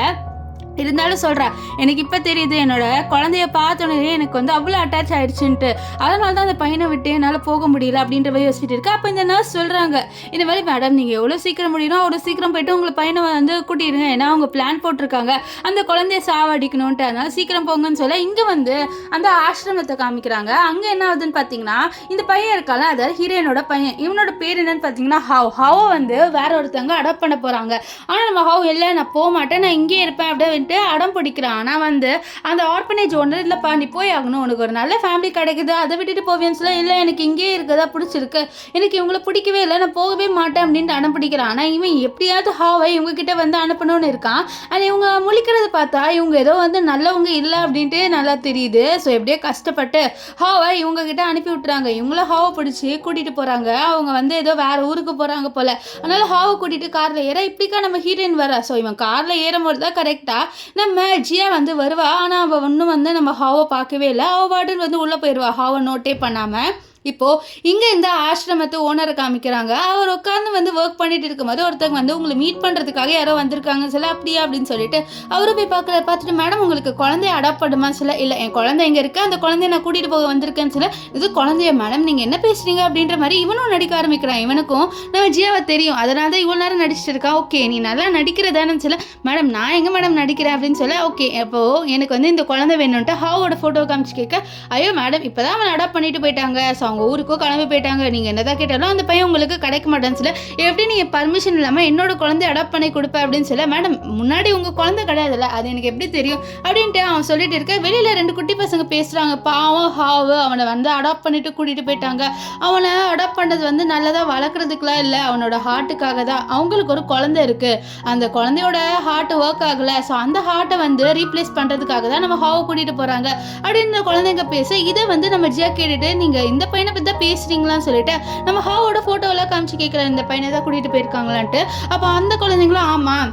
இருந்தாலும் சொல்கிறா, எனக்கு இப்போ தெரியுது என்னோட குழந்தைய பார்த்தோன்னே எனக்கு வந்து அவ்வளோ அட்டாச் ஆகிடுச்சுன்ட்டு, அதனால தான் அந்த பையனை விட்டு என்னால் போக முடியல அப்படின்ற மாதிரி யோசிச்சுட்டு இருக்கு. அப்போ இந்த நர்ஸ் சொல்கிறாங்க, இந்த மாதிரி மேடம் நீங்கள் எவ்வளோ சீக்கிரம் முடியணும் அவ்வளோ சீக்கிரம் போய்ட்டு உங்களை பையனை வந்து கூட்டிடுங்க, ஏன்னா அவங்க பிளான் போட்டிருக்காங்க அந்த குழந்தைய சாவடிக்கணுன்ட்டு, அதனால சீக்கிரம் போங்கன்னு சொல்ல இங்கே வந்து அந்த ஆசிரமத்தை காமிக்கிறாங்க. அங்கே என்ன ஆகுதுன்னு பார்த்தீங்கன்னா, இந்த பையன் இருக்கால, அதாவது ஹீரோயினோட பையன், இவனோட பேர் என்னன்னு பார்த்தீங்கன்னா ஹவ் வந்து வேற ஒருத்தவங்க அடாப்ட் பண்ண போகிறாங்க. ஆனால் நம்ம ஹவ் இல்லை நான் போக மாட்டேன் நான் இங்கே இருப்பேன் அப்படியே அடம் பிடிக்கிறான். ஆனால் வந்து அந்த ஆர்பனேஜ் ஓனர் இல்லைப்பா நீ போய் ஆகணும், உனக்கு ஒரு நல்ல ஃபேமிலி கிடைக்குது அதை விட்டுட்டு போவேன்னு சொல்ல, இல்லை எனக்கு இங்கேயே இருக்கதா பிடிச்சிருக்கு, எனக்கு இவங்களை பிடிக்கவே இல்லை நான் போகவே மாட்டேன் அப்படின்ட்டு அடம் பிடிக்கிறான். ஆனால் இவன் எப்படியாவது ஹாவை இவங்க கிட்ட வந்து அனுப்பணும்னு இருக்கான். ஆனால் இவங்க முழிக்கிறது பார்த்தா இவங்க ஏதோ வந்து நல்லவங்க இல்லை அப்படின்ட்டு நல்லா தெரியுது. ஸோ எப்படியே கஷ்டப்பட்டு ஹாவை இவங்க கிட்ட அனுப்பி விட்டுறாங்க. இவங்கள ஹாவை பிடிச்சி கூட்டிகிட்டு போகிறாங்க. அவங்க வந்து ஏதோ வேற ஊருக்கு போகிறாங்க போல. அதனால ஹாவை கூட்டிகிட்டு காரில் ஏற இப்படிக்கா நம்ம ஹீரோயின் வரா. ஸோ இவன் காரில் ஏறும்போது தான் கரெக்டாக நம்ம ஜியா வந்து வருவா. ஆனால் அவள் ஒன்றும் வந்து நம்ம ஹாவை பார்க்கவே இல்லை. அவள் பாட்டில் வந்து உள்ளே போயிடுவா ஹாவை நோட்டே பண்ணாமல். இப்போது இங்கே இந்த ஆசிரமத்தை ஓனரை காமிக்கிறாங்க. அவர் உட்காந்து வந்து ஒர்க் பண்ணிட்டு இருக்கும்போது ஒருத்தங்க வந்து உங்களை மீட் பண்ணுறதுக்காக யாரோ வந்திருக்காங்கன்னு சொல்ல, அப்படியா அப்படின்னு சொல்லிட்டு அவரும் போய் பார்த்துட்டு மேடம் உங்களுக்கு குழந்தைய அடாப்ட் பண்ணுமான்னு சொல்ல, இல்லை என் குழந்தை எங்கே இருக்குது அந்த குழந்தைய நான் கூட்டிகிட்டு போக வந்திருக்கேன்னு சொல்ல, இது குழந்தைய மேடம் நீங்கள் என்ன பேசுகிறீங்க அப்படின்ற மாதிரி இவனும் நடிக்க ஆரம்பிக்கிறான். இவனுக்கும் நம்ம ஜியாவை தெரியும், அதனால தான் இவ்வளோ நேரம் நடிச்சிட்டு இருக்கான். ஓகே நீ நல்லா நடிக்கிறதானு சொல்ல, மேடம் நான் எங்கே மேடம் நடிக்கிறேன் அப்படின்னு சொல்ல, ஓகே அப்போது எனக்கு வந்து இந்த குழந்தை வேணும்ன்ட்டு ஹாவோட ஃபோட்டோ காமிச்சு கேட்க, ஐயோ மேடம் இப்போ தான் அவன் அடாப்ட் பண்ணிட்டு போயிட்டாங்க, ஸோ அவங்க ஊருக்கோ கிளம்பி போயிட்டாங்க, நீங்கள் என்னதான் கேட்டாலும் அந்த பையன் உங்களுக்கு கிடைக்க மாட்டேன்னு சொல்ல, எப்படி நீங்கள் பர்மிஷன் இல்லாமல் என்னோட குழந்தைய அடாப்ட் பண்ணி கொடுப்பேன் அப்படின்னு சொல்ல, மேடம் முன்னாடி உங்கள் குழந்தை கிடையாதுல்ல அது எனக்கு எப்படி தெரியும் அப்படின்ட்டு அவன் சொல்லிட்டு இருக்க. வெளியில் 2 குட்டி பசங்க பேசுகிறாங்க. பாவம் ஹாவு அவனை வந்து அடாப்ட் பண்ணிட்டு கூட்டிகிட்டு போயிட்டாங்க. அவனை அடாப்ட் பண்ணது வந்து நல்லதாக வளர்க்குறதுக்குலாம் இல்லை, அவனோட ஹார்ட்டுக்காக தான். அவங்களுக்கு ஒரு குழந்தை இருக்குது, அந்த குழந்தையோட ஹார்ட் ஒர்க் ஆகலை, ஸோ அந்த ஹார்ட்டை வந்து ரீப்ளேஸ் பண்ணுறதுக்காக தான் நம்ம ஹாவை கூட்டிகிட்டு போகிறாங்க அப்படின்னு குழந்தைங்க பேச, இதை வந்து நம்ம ஜியா கேட்டுட்டு நீங்கள் இந்த பையனை பற்றி தான் பேசுறீங்களான்னு சொல்லிட்டு நம்ம ஹாவோட ஃபோட்டோவெல்லாம் காமிச்சு கேட்குறேன், இந்த பையனை தான் கூட்டிகிட்டு போயிருக்காங்களான்ட்டு. அப்போ அந்த குழந்தைங்களும் ஆமாம்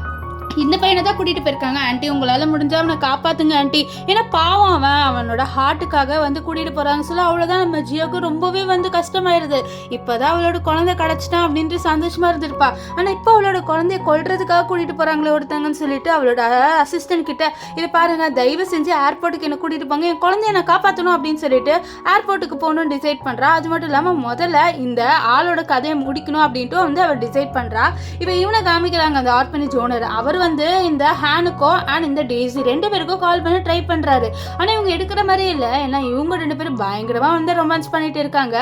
இந்த பையனை தான் கூட்டிகிட்டு போயிருக்காங்க ஆண்டி, உங்களால் முடிஞ்சால் அவனை காப்பாற்றுங்க ஆண்டி, ஏன்னா பாவம் அவனோட ஹார்ட்டுக்காக வந்து கூட்டிகிட்டு போகிறாங்க சொல்ல, அவ்வளோதான் நம்ம ஜியோக்கு ரொம்பவே வந்து கஷ்டமாயிருது. இப்போ தான் அவளோட குழந்தை கிடச்சிட்டான் அப்படின்ட்டு சந்தோஷமாக இருந்திருப்பா. ஆனால் இப்போ அவளோட குழந்தைய கொல்றதுக்காக கூட்டிகிட்டு போகிறாங்களே ஒருத்தங்கன்னு சொல்லிட்டு அவளோட அசிஸ்டன்ட் கிட்ட, இதை பாருங்கள் தயவு செஞ்சு ஏர்போர்ட்டுக்கு என்ன கூட்டிகிட்டு போங்க, என் குழந்தைய நான் காப்பாற்றணும் அப்படின்னு சொல்லிட்டு ஏர்போர்ட்டுக்கு போகணும்னு டிசைட் பண்ணுறா. அது மட்டும் இல்லாமல் முதல்ல இந்த ஆளோட கதையை முடிக்கணும் அப்படின்ட்டு வந்து அவள் டிசைட் பண்ணுறா. இப்போ இவனை காமிக்கிறாங்க அந்த ஆர்பனேஜ் ஓனர். அவர் வந்து இந்த ஹேனுக்கோ அண்ட் இந்த டேசி 2 பேருக்கும் கால் பண்ணி ட்ரை பண்றாரு. ஆனா இவங்க எடுக்கிற மாதிரி இல்லை, ஏன்னா இவங்க 2 பேரும் பயங்கரமா வந்து ரொமான்ஸ் பண்ணிட்டு இருக்காங்க.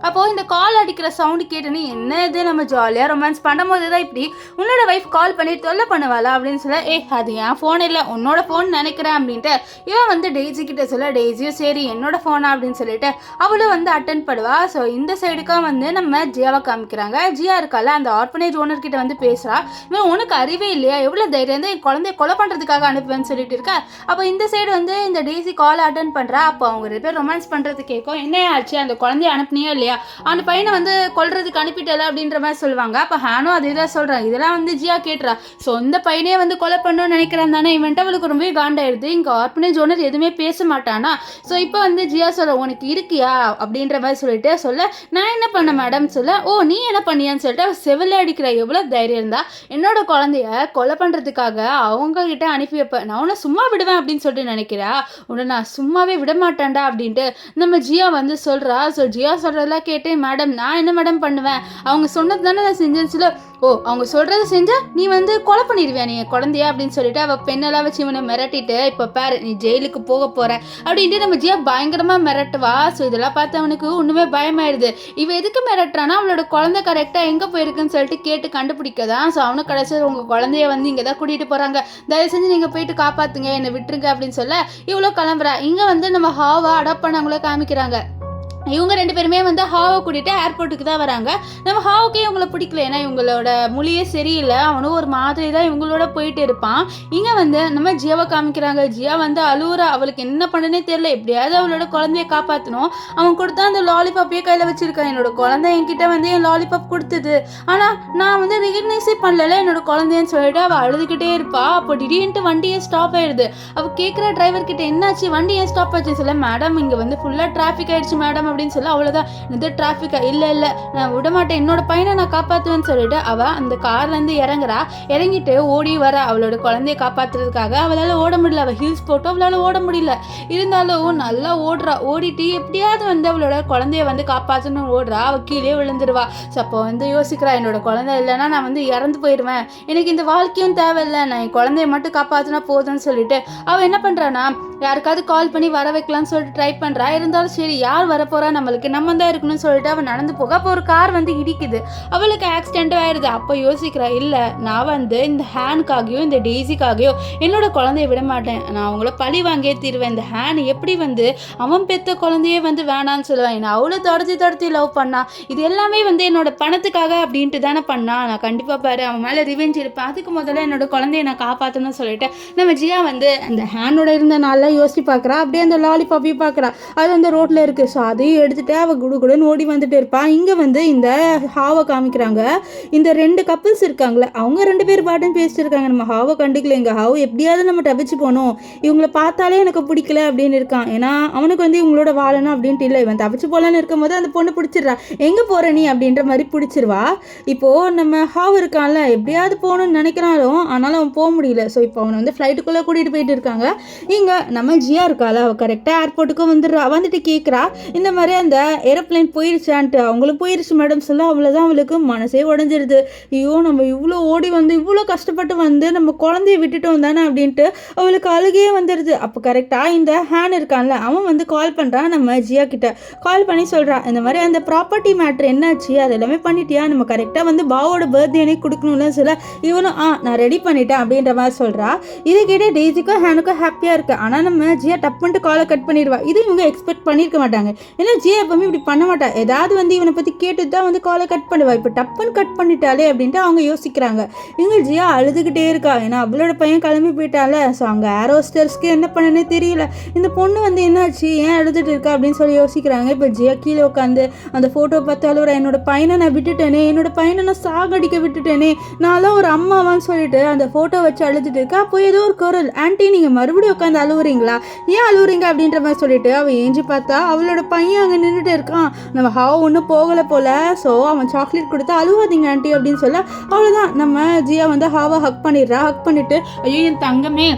அப்போது இந்த கால் அடிக்கிற சவுண்டு கேட்டோன்னே என்ன இது நம்ம ஜாலியாக ரொமான்ஸ் பண்ணும்போது தான் இப்படி உன்னோட ஒய்ஃப் கால் பண்ணி தொல்லை பண்ணுவாளா அப்படின்னு சொல்ல, அது என் ஃபோன் இல்லை உன்னோட ஃபோன் நினைக்கிறேன் அப்படின்ட்டு இவன் வந்து டெய்ஸி கிட்ட சொல்ல, டெய்ஸியும் சரி என்னோட ஃபோனா அப்படின்னு சொல்லிட்டு அவளும் வந்து அட்டென்ட் பண்ணுவா. ஸோ இந்த சைடுக்காக வந்து நம்ம ஜியாவை காமிக்கிறாங்க. ஜியா இருக்கால அந்த ஆர்பனேஜ் ஓனர் கிட்ட வந்து பேசுகிறா, இவன் உனக்கு அறிவே இல்லையா, எவ்வளோ தைரியம் தான் என் குழந்தைய கொலை பண்ணுறதுக்காக அனுப்புவேன்னு சொல்லிட்டு இருக்கா. அப்போ இந்த சைடு வந்து இந்த டெய்ஸி கால் அட்டென்ட் பண்ணுறா. அப்போ அவங்க 2 பேர் ரொமான்ஸ் பண்ணுறது கேட்கும், என்ன ஆச்சு அந்த குழந்தைய அனுப்புனியோ இல்லையா, அந்த பையனை வந்து கொல்றதுக்கு அனுப்பிட்டல அப்படின்ற மாதிரி சொல்லுவாங்க. அப்போ ஹானும் அதே தான் சொல்கிறாங்க. இதெல்லாம் வந்து ஜியா கேட்டுறா. ஸோ இந்த பையனே வந்து கொலை பண்ணணும்னு நினைக்கிறான் தானே, இவன்ட்டு அவளுக்கு ரொம்பவே காண்டாயிடுது. இங்கே ஆர்பனேஜ் ஓனர் எதுவுமே பேச மாட்டானா. ஸோ இப்போ வந்து ஜியா சொல்ல, உனக்கு இருக்கியா அப்படின்ற மாதிரி சொல்லிட்டு சொல்ல, நான் என்ன பண்ண மேடம் சொல்ல, ஓ நீ என்ன பண்ணியான்னு சொல்லிட்டு அவள் செவில அடிக்கிற, எவ்வளோ தைரியம் இருந்தா என்னோட குழந்தைய கொலை பண்ணுறதுக்காக அவங்க கிட்ட அனுப்பி வைப்பேன், நான் உன்னை சும்மா விடுவேன் அப்படின்னு சொல்லிட்டு நினைக்கிறா, உன்னை நான் சும்மாவே விட மாட்டேன்டா அப்படின்ட்டு நம்ம ஜியா வந்து சொல்கிறா. ஸோ ஜியா சொல்கிறதெல்லாம் கேட்டு, மேடம் நான் என்ன மேடம் பண்ணுவேன், அவங்க சொன்னது தானே நான் செஞ்சேன்னு சொல்ல, ஓ அவங்க சொல்கிறத செஞ்சா நீ வந்து கொலை பண்ணிடுவியா நீ குழந்தையா அப்படின்னு சொல்லிட்டு அவள் பெண்ணெல்லாம் வச்சு இவனை மிரட்டிட்டு, இப்போ பாரு நீ ஜெயிலுக்கு போக போகிற அப்படின்ட்டு நம்ம ஜியா பயங்கரமாக மிரட்டுவா. ஸோ இதெல்லாம் பார்த்து அவனுக்கு ஒன்றுமே பயமாயிடுது. இவன் எதுக்கு மிரட்டுறான்னா அவளோட குழந்தை கரெக்டாக எங்கே போயிருக்குன்னு சொல்லிட்டு கேட்டு கண்டுபிடிக்கதான். ஸோ அவனுக்கு கடைசியில் உங்கள் குழந்தைய வந்து இங்கே தான் கூட்டிகிட்டு போகிறாங்க, தயவு செஞ்சு நீங்கள் போயிட்டு காப்பாற்றுங்க என்னை விட்டுருங்க அப்படின்னு சொல்ல இவ்வளோ கிளம்புறா. இங்கே வந்து நம்ம ஹாவா அடாப்ட் பண்ணவங்கள காமிக்கிறாங்க. இவங்க 2 பேருமே வந்து ஹாவை கூட்டிகிட்டு ஏர்போர்ட்டுக்கு தான் வராங்க. நம்ம ஹாவுக்கே இவங்கள பிடிக்கல. ஏன்னா இவங்களோட மொழியே சரியில்லை. அவனும் ஒரு மாதிரி தான் இவங்களோட போயிட்டு இருப்பான். இங்கே வந்து நம்ம ஜியாவை காமிக்கிறாங்க. ஜியா வந்து அழுவுறா. அவளுக்கு என்ன பண்ணுன்னே தெரியல. எப்படியாவது அவளோட குழந்தைய காப்பாற்றணும். அவன் கொடுத்தா அந்த லாலிபாப்பையே கையில் வச்சிருக்கான். என்னோட குழந்தை என்கிட்ட வந்து என் லாலிபாப் கொடுத்தது. ஆனால் நான் வந்து ரெகக்னைஸே பண்ணல என்னோட குழந்தைன்னு சொல்லிட்டு அவள் அழுதுகிட்டே இருப்பா. அப்போ திடீர்னு வண்டியே ஸ்டாப் ஆயிடுது. அவள் கேட்குற டிரைவர் கிட்ட என்னாச்சு, வண்டி ஏன் ஸ்டாப் ஆச்சு சொல்ல, மேடம் இங்கே வந்து ஃபுல்லாக டிராஃபிக் ஆயிடுச்சு மேடம் அப்படின்னு சொல்ல, அவ்வளோதான் இந்த டிராஃபிக்கா, இல்லை நான் விட மாட்டேன், என்னோட பையனை நான் காப்பாற்றுவேன்னு சொல்லிட்டு அவள் அந்த கார்லேருந்து இறங்குறா. இறங்கிட்டு ஓடி வர அவளோட குழந்தைய காப்பாற்றுறதுக்காக. அவளால் ஓட முடியல. அவள் ஹீல்ஸ் போட்டு அவளால் ஓட முடியல. இருந்தாலும் நல்லா ஓடுறா. ஓடிட்டு எப்படியாவது வந்து அவளோட குழந்தைய வந்து காப்பாற்றணும் ஓடுறா. அவள் கீழே விழுந்துருவா. ஸோ அப்போ வந்து யோசிக்கிறா, என்னோட குழந்தை இல்லைன்னா நான் வந்து இறந்து போயிடுவேன், எனக்கு இந்த வாழ்க்கையும் தேவையில்லை, நான் என் குழந்தைய மட்டும் காப்பாற்றினா போதும்னு சொல்லிட்டு அவள் என்ன பண்ணுறான்னா யாருக்காவது கால் பண்ணி வர வைக்கலாம்னு சொல்லிட்டு ட்ரை பண்ணுறா. இருந்தாலும் சரி யார் வரப்போறா, நம்மளுக்கு நம்ம தான் இருக்கணும்னு சொல்லிட்டு அவன் நடந்து போக அப்போ ஒரு கார் வந்து இடிக்குது. அவளுக்கு ஆக்சிடென்ட்டும் ஆயிடுது. அப்போ யோசிக்கிறா, இல்லை நான் வந்து இந்த ஹேனுக்காகையோ இந்த டெய்ஸிக்காகையோ என்னோட குழந்தைய விட மாட்டேன், நான் அவங்கள பழி வாங்கியே தீருவேன். இந்த ஹேன் எப்படி வந்து அவன் பெத்த குழந்தையே வந்து வேணான்னு சொல்லுவேன், என்ன அவ்வளோ தொடர்த்தி லவ் பண்ணா, இது எல்லாமே வந்து என்னோட பணத்துக்காக அப்படின்ட்டு தானே பண்ணா, நான் கண்டிப்பாக பாரு அவன் மேலே ரிவெஞ்ச் இருப்பேன், அதுக்கு முதல்ல என்னோட குழந்தைய நான் காப்பாற்றணும்னு சொல்லிட்டு நம்ம ஜியா வந்து அந்த ஹேனோட இருந்த நாளில் யோசிச்சு பார்க்குறா. அப்படியே அந்த லாலிபாப்பையும் பார்க்குறா. அது அந்த ரோட்டில் இருக்குது. ஸோ அதையும் எடுத்துகிட்டு அவள் குடுகுடுன்னு ஓடி வந்துட்டு இருப்பான். இங்கே வந்து இந்த ஹாவை காமிக்கிறாங்க. இந்த 2 கப்பிள்ஸ் இருக்காங்களே அவங்க 2 பேர் பாட்டுன்னு பேசிட்டு இருக்காங்க. நம்ம ஹாவை கண்டுக்கல. எங்கள் ஹாவை எப்படியாவது நம்ம தப்பிச்சு போகணும், இவங்கள பார்த்தாலே எனக்கு பிடிக்கல அப்படின்னு இருக்கான். ஏன்னா அவனுக்கு வந்து இவங்களோட வாழணும் அப்படின்ட்டு இல்லை, இவன் தப்பிச்சு போகலான்னு இருக்கும்போது அந்த பொண்ணு பிடிச்சிடுறா. எங்கே போகிற நீ அப்படின்ற மாதிரி பிடிச்சிருவா. இப்போது நம்ம ஹாவ் இருக்கான்ல எப்படியாவது போகணும்னு நினைக்கிறாலும் ஆனாலும் அவன் போக முடியல. ஸோ இப்போ அவனை வந்து ஃப்ளைட்டுக்குள்ளே கூட்டிகிட்டு போயிட்டு இருக்காங்க. இங்கே நம்ம ஜியா இருக்காள். அவள் கரெக்டாக ஏர்போர்ட்டுக்கு வந்துடுறா. வந்துட்டு கேட்குறா இந்த மாதிரி அந்த ஏரோப்ளைன் போயிடுச்சான்ட்டு. அவங்களுக்கு போயிடுச்சு மேடம் சொல்ல, அவ்வளோதான் அவளுக்கு மனசே உடஞ்சிருது. ஐயோ நம்ம இவ்வளோ ஓடி வந்து இவ்வளோ கஷ்டப்பட்டு வந்து நம்ம குழந்தைய விட்டுட்டோம் தானே அப்படின்ட்டு அவளுக்கு அழுகையே வந்துடுது. அப்போ கரெக்டாக இந்த ஹேன் இருக்கான்ல அவன் வந்து கால் பண்ணுறான். நம்ம ஜியா கிட்ட கால் பண்ணி சொல்கிறான், இந்த மாதிரி அந்த ப்ராப்பர்ட்டி மேட்ரு என்னாச்சு, அது எல்லாமே பண்ணிட்டியா, நம்ம கரெக்டாக வந்து பாவோட பர்த்டே அன்னைக்கு கொடுக்கணும்னு சொல்ல, இவனும் நான் ரெடி பண்ணிட்டேன் அப்படின்ற மாதிரி சொல்கிறா. இதை கேட்டு டெய்ஸிக்கும் ஹேனுக்கும் ஹாப்பியாக இருக்குது. ஆனால் நம்ம ஜியா டப்புன்ட்டு காலை கட் பண்ணிடுவா. இது இவங்க எக்ஸ்பெக்ட் பண்ணியிருக்க மாட்டாங்க. ஏன்னா ஜியா எப்பவுமே இப்படி பண்ண மாட்டா. ஏதாவது வந்து இவனை பற்றி கேட்டு தான் வந்து காலை கட் பண்ணுவா. இப்போ டப்புன்னு கட் பண்ணிட்டாலே அப்படின்ட்டு அவங்க யோசிக்கிறாங்க. இவங்க ஜியா அழுதுகிட்டே இருக்கா. ஏன்னா அவளோட பையன் கிளம்பி போயிட்டால. ஸோ அங்கே ஏரோஸ்டர்ஸ்க்கு என்ன பண்ணனே தெரியல. இந்த பொண்ணு வந்து என்னாச்சு ஏன் அழுதுட்டு இருக்கா அப்படின்னு சொல்லி யோசிக்கிறாங்க. இப்போ ஜியா கீழே உட்காந்து அந்த ஃபோட்டோ பார்த்தாலும் என்னோட பையனை நான் விட்டுட்டேனே, என்னோட பையனை நான் சாகடிக்க விட்டுட்டேனே, நான்லாம் ஒரு அம்மாவான்னு சொல்லிட்டு அந்த ஃபோட்டோ வச்சு அழுதுட்டு இருக்கா. அப்போ ஏதோ ஒரு குரல், ஆன்ட்டி நீங்கள் மறுபடியும் உட்காந்து அழுவுறீங்களா, ஏன் அழுவுறீங்க அப்படின்ற மாதிரி சொல்லிட்டு அவள் ஏஞ்சி பார்த்தா அவளோட பையன் அங்கே நின்றுட்டு இருக்கான். நம்ம ஹாவ் ஒன்றும் போகலை போல. ஸோ அவன் சாக்லேட் கொடுத்தா அழுவாதீங்க ஆண்டி அப்படின்னு சொல்ல, அவ்வளோதான் நம்ம ஜியா வந்து ஹாவை ஹக் பண்ணிடுறா. ஹக் பண்ணிட்டு ஐயோ என் தங்கமே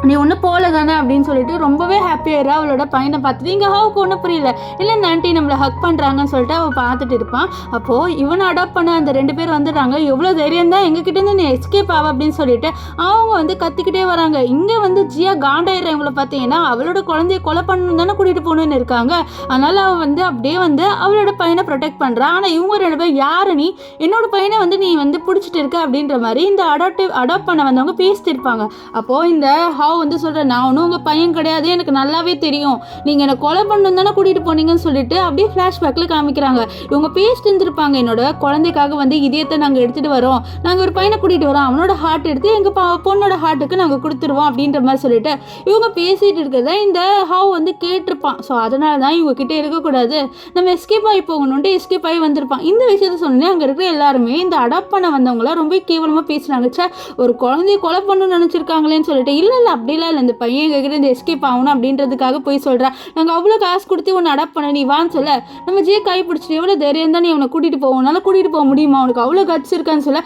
நீ ஒன்றும் போகல தானே அப்படின்னு சொல்லிட்டு ரொம்பவே ஹாப்பியாகிறா. அவளோட பையனை பார்த்துட்டு இங்கே ஹாவுக்கு ஒன்றும் புரியல. இல்லை இந்த ஆண்டி நம்மளை ஹக் பண்ணுறாங்கன்னு சொல்லிட்டு அவள் பார்த்துட்டு இருப்பான். அப்போது இவனை அடாப்ட் பண்ண அந்த 2 பேர் வந்துடுறாங்க. எவ்வளோ தைரியம் தான் எங்ககிட்டேருந்து நீ எஸ்கேப் ஆவ அப்படின்னு சொல்லிட்டு அவங்க வந்து கத்திக்கிட்டே வராங்க. இங்கே வந்து ஜியா காண்டாயிடுற இவங்களை பார்த்தீங்கன்னா அவளோட குழந்தைய கொலை பண்ணணும் தானே கூட்டிகிட்டு போகணுன்னு இருக்காங்க. அதனால் அவள் வந்து அப்படியே வந்து அவளோட பையனை ப்ரொடெக்ட் பண்ணுறான். ஆனால் இவங்க 2 பேர் யாரு நீ, என்னோட பையனை வந்து நீ வந்து பிடிச்சிட்டு இருக்க அப்படின்ற மாதிரி இந்த அடாப்ட் பண்ண வந்தவங்க பேசிட்டு இருப்பாங்க. அப்போது இந்த வந்து சொல்கிறேன், நான் ஒன்றும் உங்கள் பையன் கிடையாது, எனக்கு நல்லாவே தெரியும், நீங்கள் என்னை கொலை பண்ணணும் தானே கூட்டிகிட்டு போனீங்கன்னு சொல்லிட்டு அப்படியே ஃப்ளாஷ்பேக்கில் காமிக்கிறாங்க. இவங்க பேசிட்டு இருந்திருப்பாங்க, என்னோட குழந்தைக்காக வந்து இதயத்தை நாங்கள் எடுத்துகிட்டு வரோம், நாங்கள் ஒரு பையனை கூட்டிகிட்டு வரோம், அவனோட ஹார்ட் எடுத்து எங்கள் பொண்ணோட ஹார்ட்டுக்கு நாங்கள் கொடுத்துருவோம் அப்படின்ற மாதிரி சொல்லிட்டு இவங்க பேசிகிட்டு இருக்கிறத இந்த ஹாவ் வந்து கேட்டிருப்பான். ஸோ அதனால தான் இவங்க கிட்டே இருக்கக்கூடாது, நம்ம எஸ்கேப் ஆகி போகணுன்ட்டு எஸ்கேப் ஆகி வந்திருப்பான். இந்த விஷயத்த சொன்னேன். அங்கே இருக்கிற எல்லாருமே இந்த அடாப்ட் பண்ண வந்தவங்களாம் ரொம்ப கேவலமாக பேசுகிறாங்க. சே ஒரு குழந்தைய கொலை பண்ணணும்னு நினச்சிருக்காங்களேன்னு சொல்லிட்டு, இல்லை அப்படிலாம் இல்லை, இந்த பையன் எங்ககிட்ட இந்த எஸ்கேப் ஆகணும் அப்படின்றதுக்காக போய் சொல்கிறா, நாங்கள் அவ்வளோ காசு கொடுத்து உன்னை அடாப்ட் பண்ண நீ வான்னு சொல்ல, நம்ம ஜே கை பிடிச்சிட்டு எவ்வளோ தைரியம் தான் நீ அவனை கூட்டிகிட்டு போவோம்னால கூட்டிகிட்டு போக முடியுமா, அவனுக்கு அவ்வளோ கட்ஸ் இருக்கான்னு சொல்ல,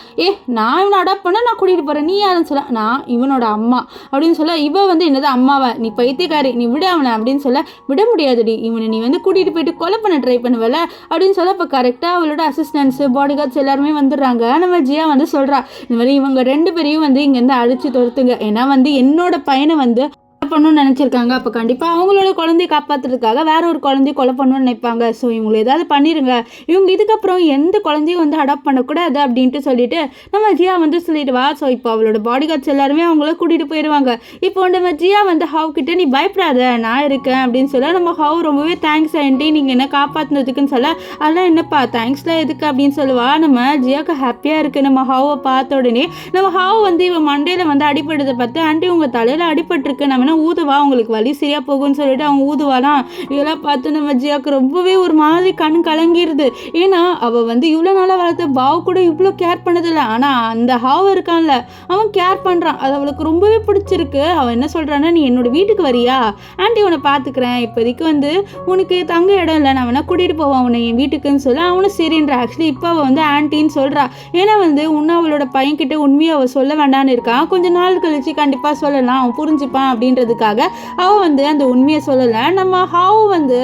நான் இவனை அடாப்ட் பண்ண நான் கூட்டிகிட்டு போகிறேன், நீ யாருன்னு சொல்ல, நான் இவனோட அம்மா அப்படின்னு சொல்ல, இவ வந்து என்னது அம்மாவை, நீ பைத்தியக்காரி, நீ விட அவனை அப்படின்னு சொல்ல, விட முடியாதுடி, இவனை நீ வந்து கூட்டிகிட்டு போயிட்டு கொலை பண்ண ட்ரை பண்ணுவல அப்படின்னு சொல்ல, இப்போ கரெக்டாக அவளோட அசிஸ்டன்ட்ஸு பாடி கார்ட்ஸ் எல்லாருமே வந்துடுறாங்க. நம்ம ஜியா வந்து சொல்கிறா, இந்த மாதிரி இவங்க 2 பேரையும் வந்து இங்கேருந்து அழிச்சு தொடுத்துங்க, ஏன்னா வந்து என்னோட பையனை வந்து பண்ணணும்னு நினச்சிருக்காங்க. அப்போ கண்டிப்பாக அவங்களோட குழந்தைய காப்பாற்றுறதுக்காக வேற ஒரு குழந்தைய கொலை பண்ணணும்னு நினைப்பாங்க. ஸோ இவங்களை ஏதாவது பண்ணிடுங்க, இவங்க இதுக்கப்புறம் எந்த குழந்தையும் வந்து அடாப்ட் பண்ணக்கூடாது அப்படின்ட்டு சொல்லிட்டு நம்ம ஜியா வந்து சொல்லிடுவா. ஸோ இப்போ அவளோட பாடி கார்ட்ஸ் எல்லாருமே அவங்கள கூட்டிகிட்டு போயிடுவாங்க. இப்போ நம்ம ஜியா வந்து ஹவ் கிட்ட நீ பயப்படாத, நான் இருக்கேன் அப்படின்னு சொல்ல நம்ம ஹவ் ரொம்பவே தேங்க்ஸ் ஆண்டி, நீங்கள் என்ன காப்பாற்றினதுக்குன்னு சொல்ல அதெல்லாம் என்னப்பா தேங்க்ஸ்லாம் எதுக்கு அப்படின்னு சொல்லுவா. நம்ம ஜியாவுக்கு ஹாப்பியாக இருக்குது. நம்ம ஹவை பார்த்த உடனே நம்ம ஹவ் வந்து இவன் மண்டையில் வந்து அடிப்படுறதை பார்த்து ஆண்டி உங்கள் தலையில் அடிபட்டிருக்கு, நம்ம என்ன ஊதுவா, உங்களுக்கு வலி சரியாக போகும்னு சொல்லிட்டு அவங்க ஊதுவாலாம். இதெல்லாம் பார்த்து நம்ம ஜியாவுக்கு ரொம்பவே ஒரு மாதிரி கண் கலங்கிடுது. ஏன்னா அவள் வந்து இவ்வளோ நாளாக வளர்த்து பாவ் கூட இவ்வளோ கேர் பண்ணதில்லை. ஆனால் அந்த ஹவ் இருக்கான்ல அவன் கேர் பண்ணுறான். அது அவளுக்கு ரொம்பவே பிடிச்சிருக்கு. அவன் என்ன சொல்கிறான்னா, நீ என்னோட வீட்டுக்கு வரியா, ஆண்டி உன்னை பார்த்துக்கிறேன், இப்போதைக்கு வந்து உனக்கு தங்க இடம் இல்லை, நான் வேணா கூட்டிகிட்டு போவான் உன்னை என் வீட்டுக்குன்னு சொல்ல அவனும் சரின்ற. ஆக்சுவலி இப்போ அவள் வந்து ஆன்ட்டின்னு சொல்கிறா. ஏன்னா வந்து இன்னும் அவளோட பையன்கிட்ட உண்மையை அவள் சொல்ல வேண்டான்னு இருக்கான். கொஞ்சம் நாள் கழிச்சு கண்டிப்பாக சொல்லலாம், அவன் புரிஞ்சுப்பான் அப்படின்றதுக்காக அவள் வந்து அந்த உண்மையை சொல்லலை. நம்ம ஹவ் வந்து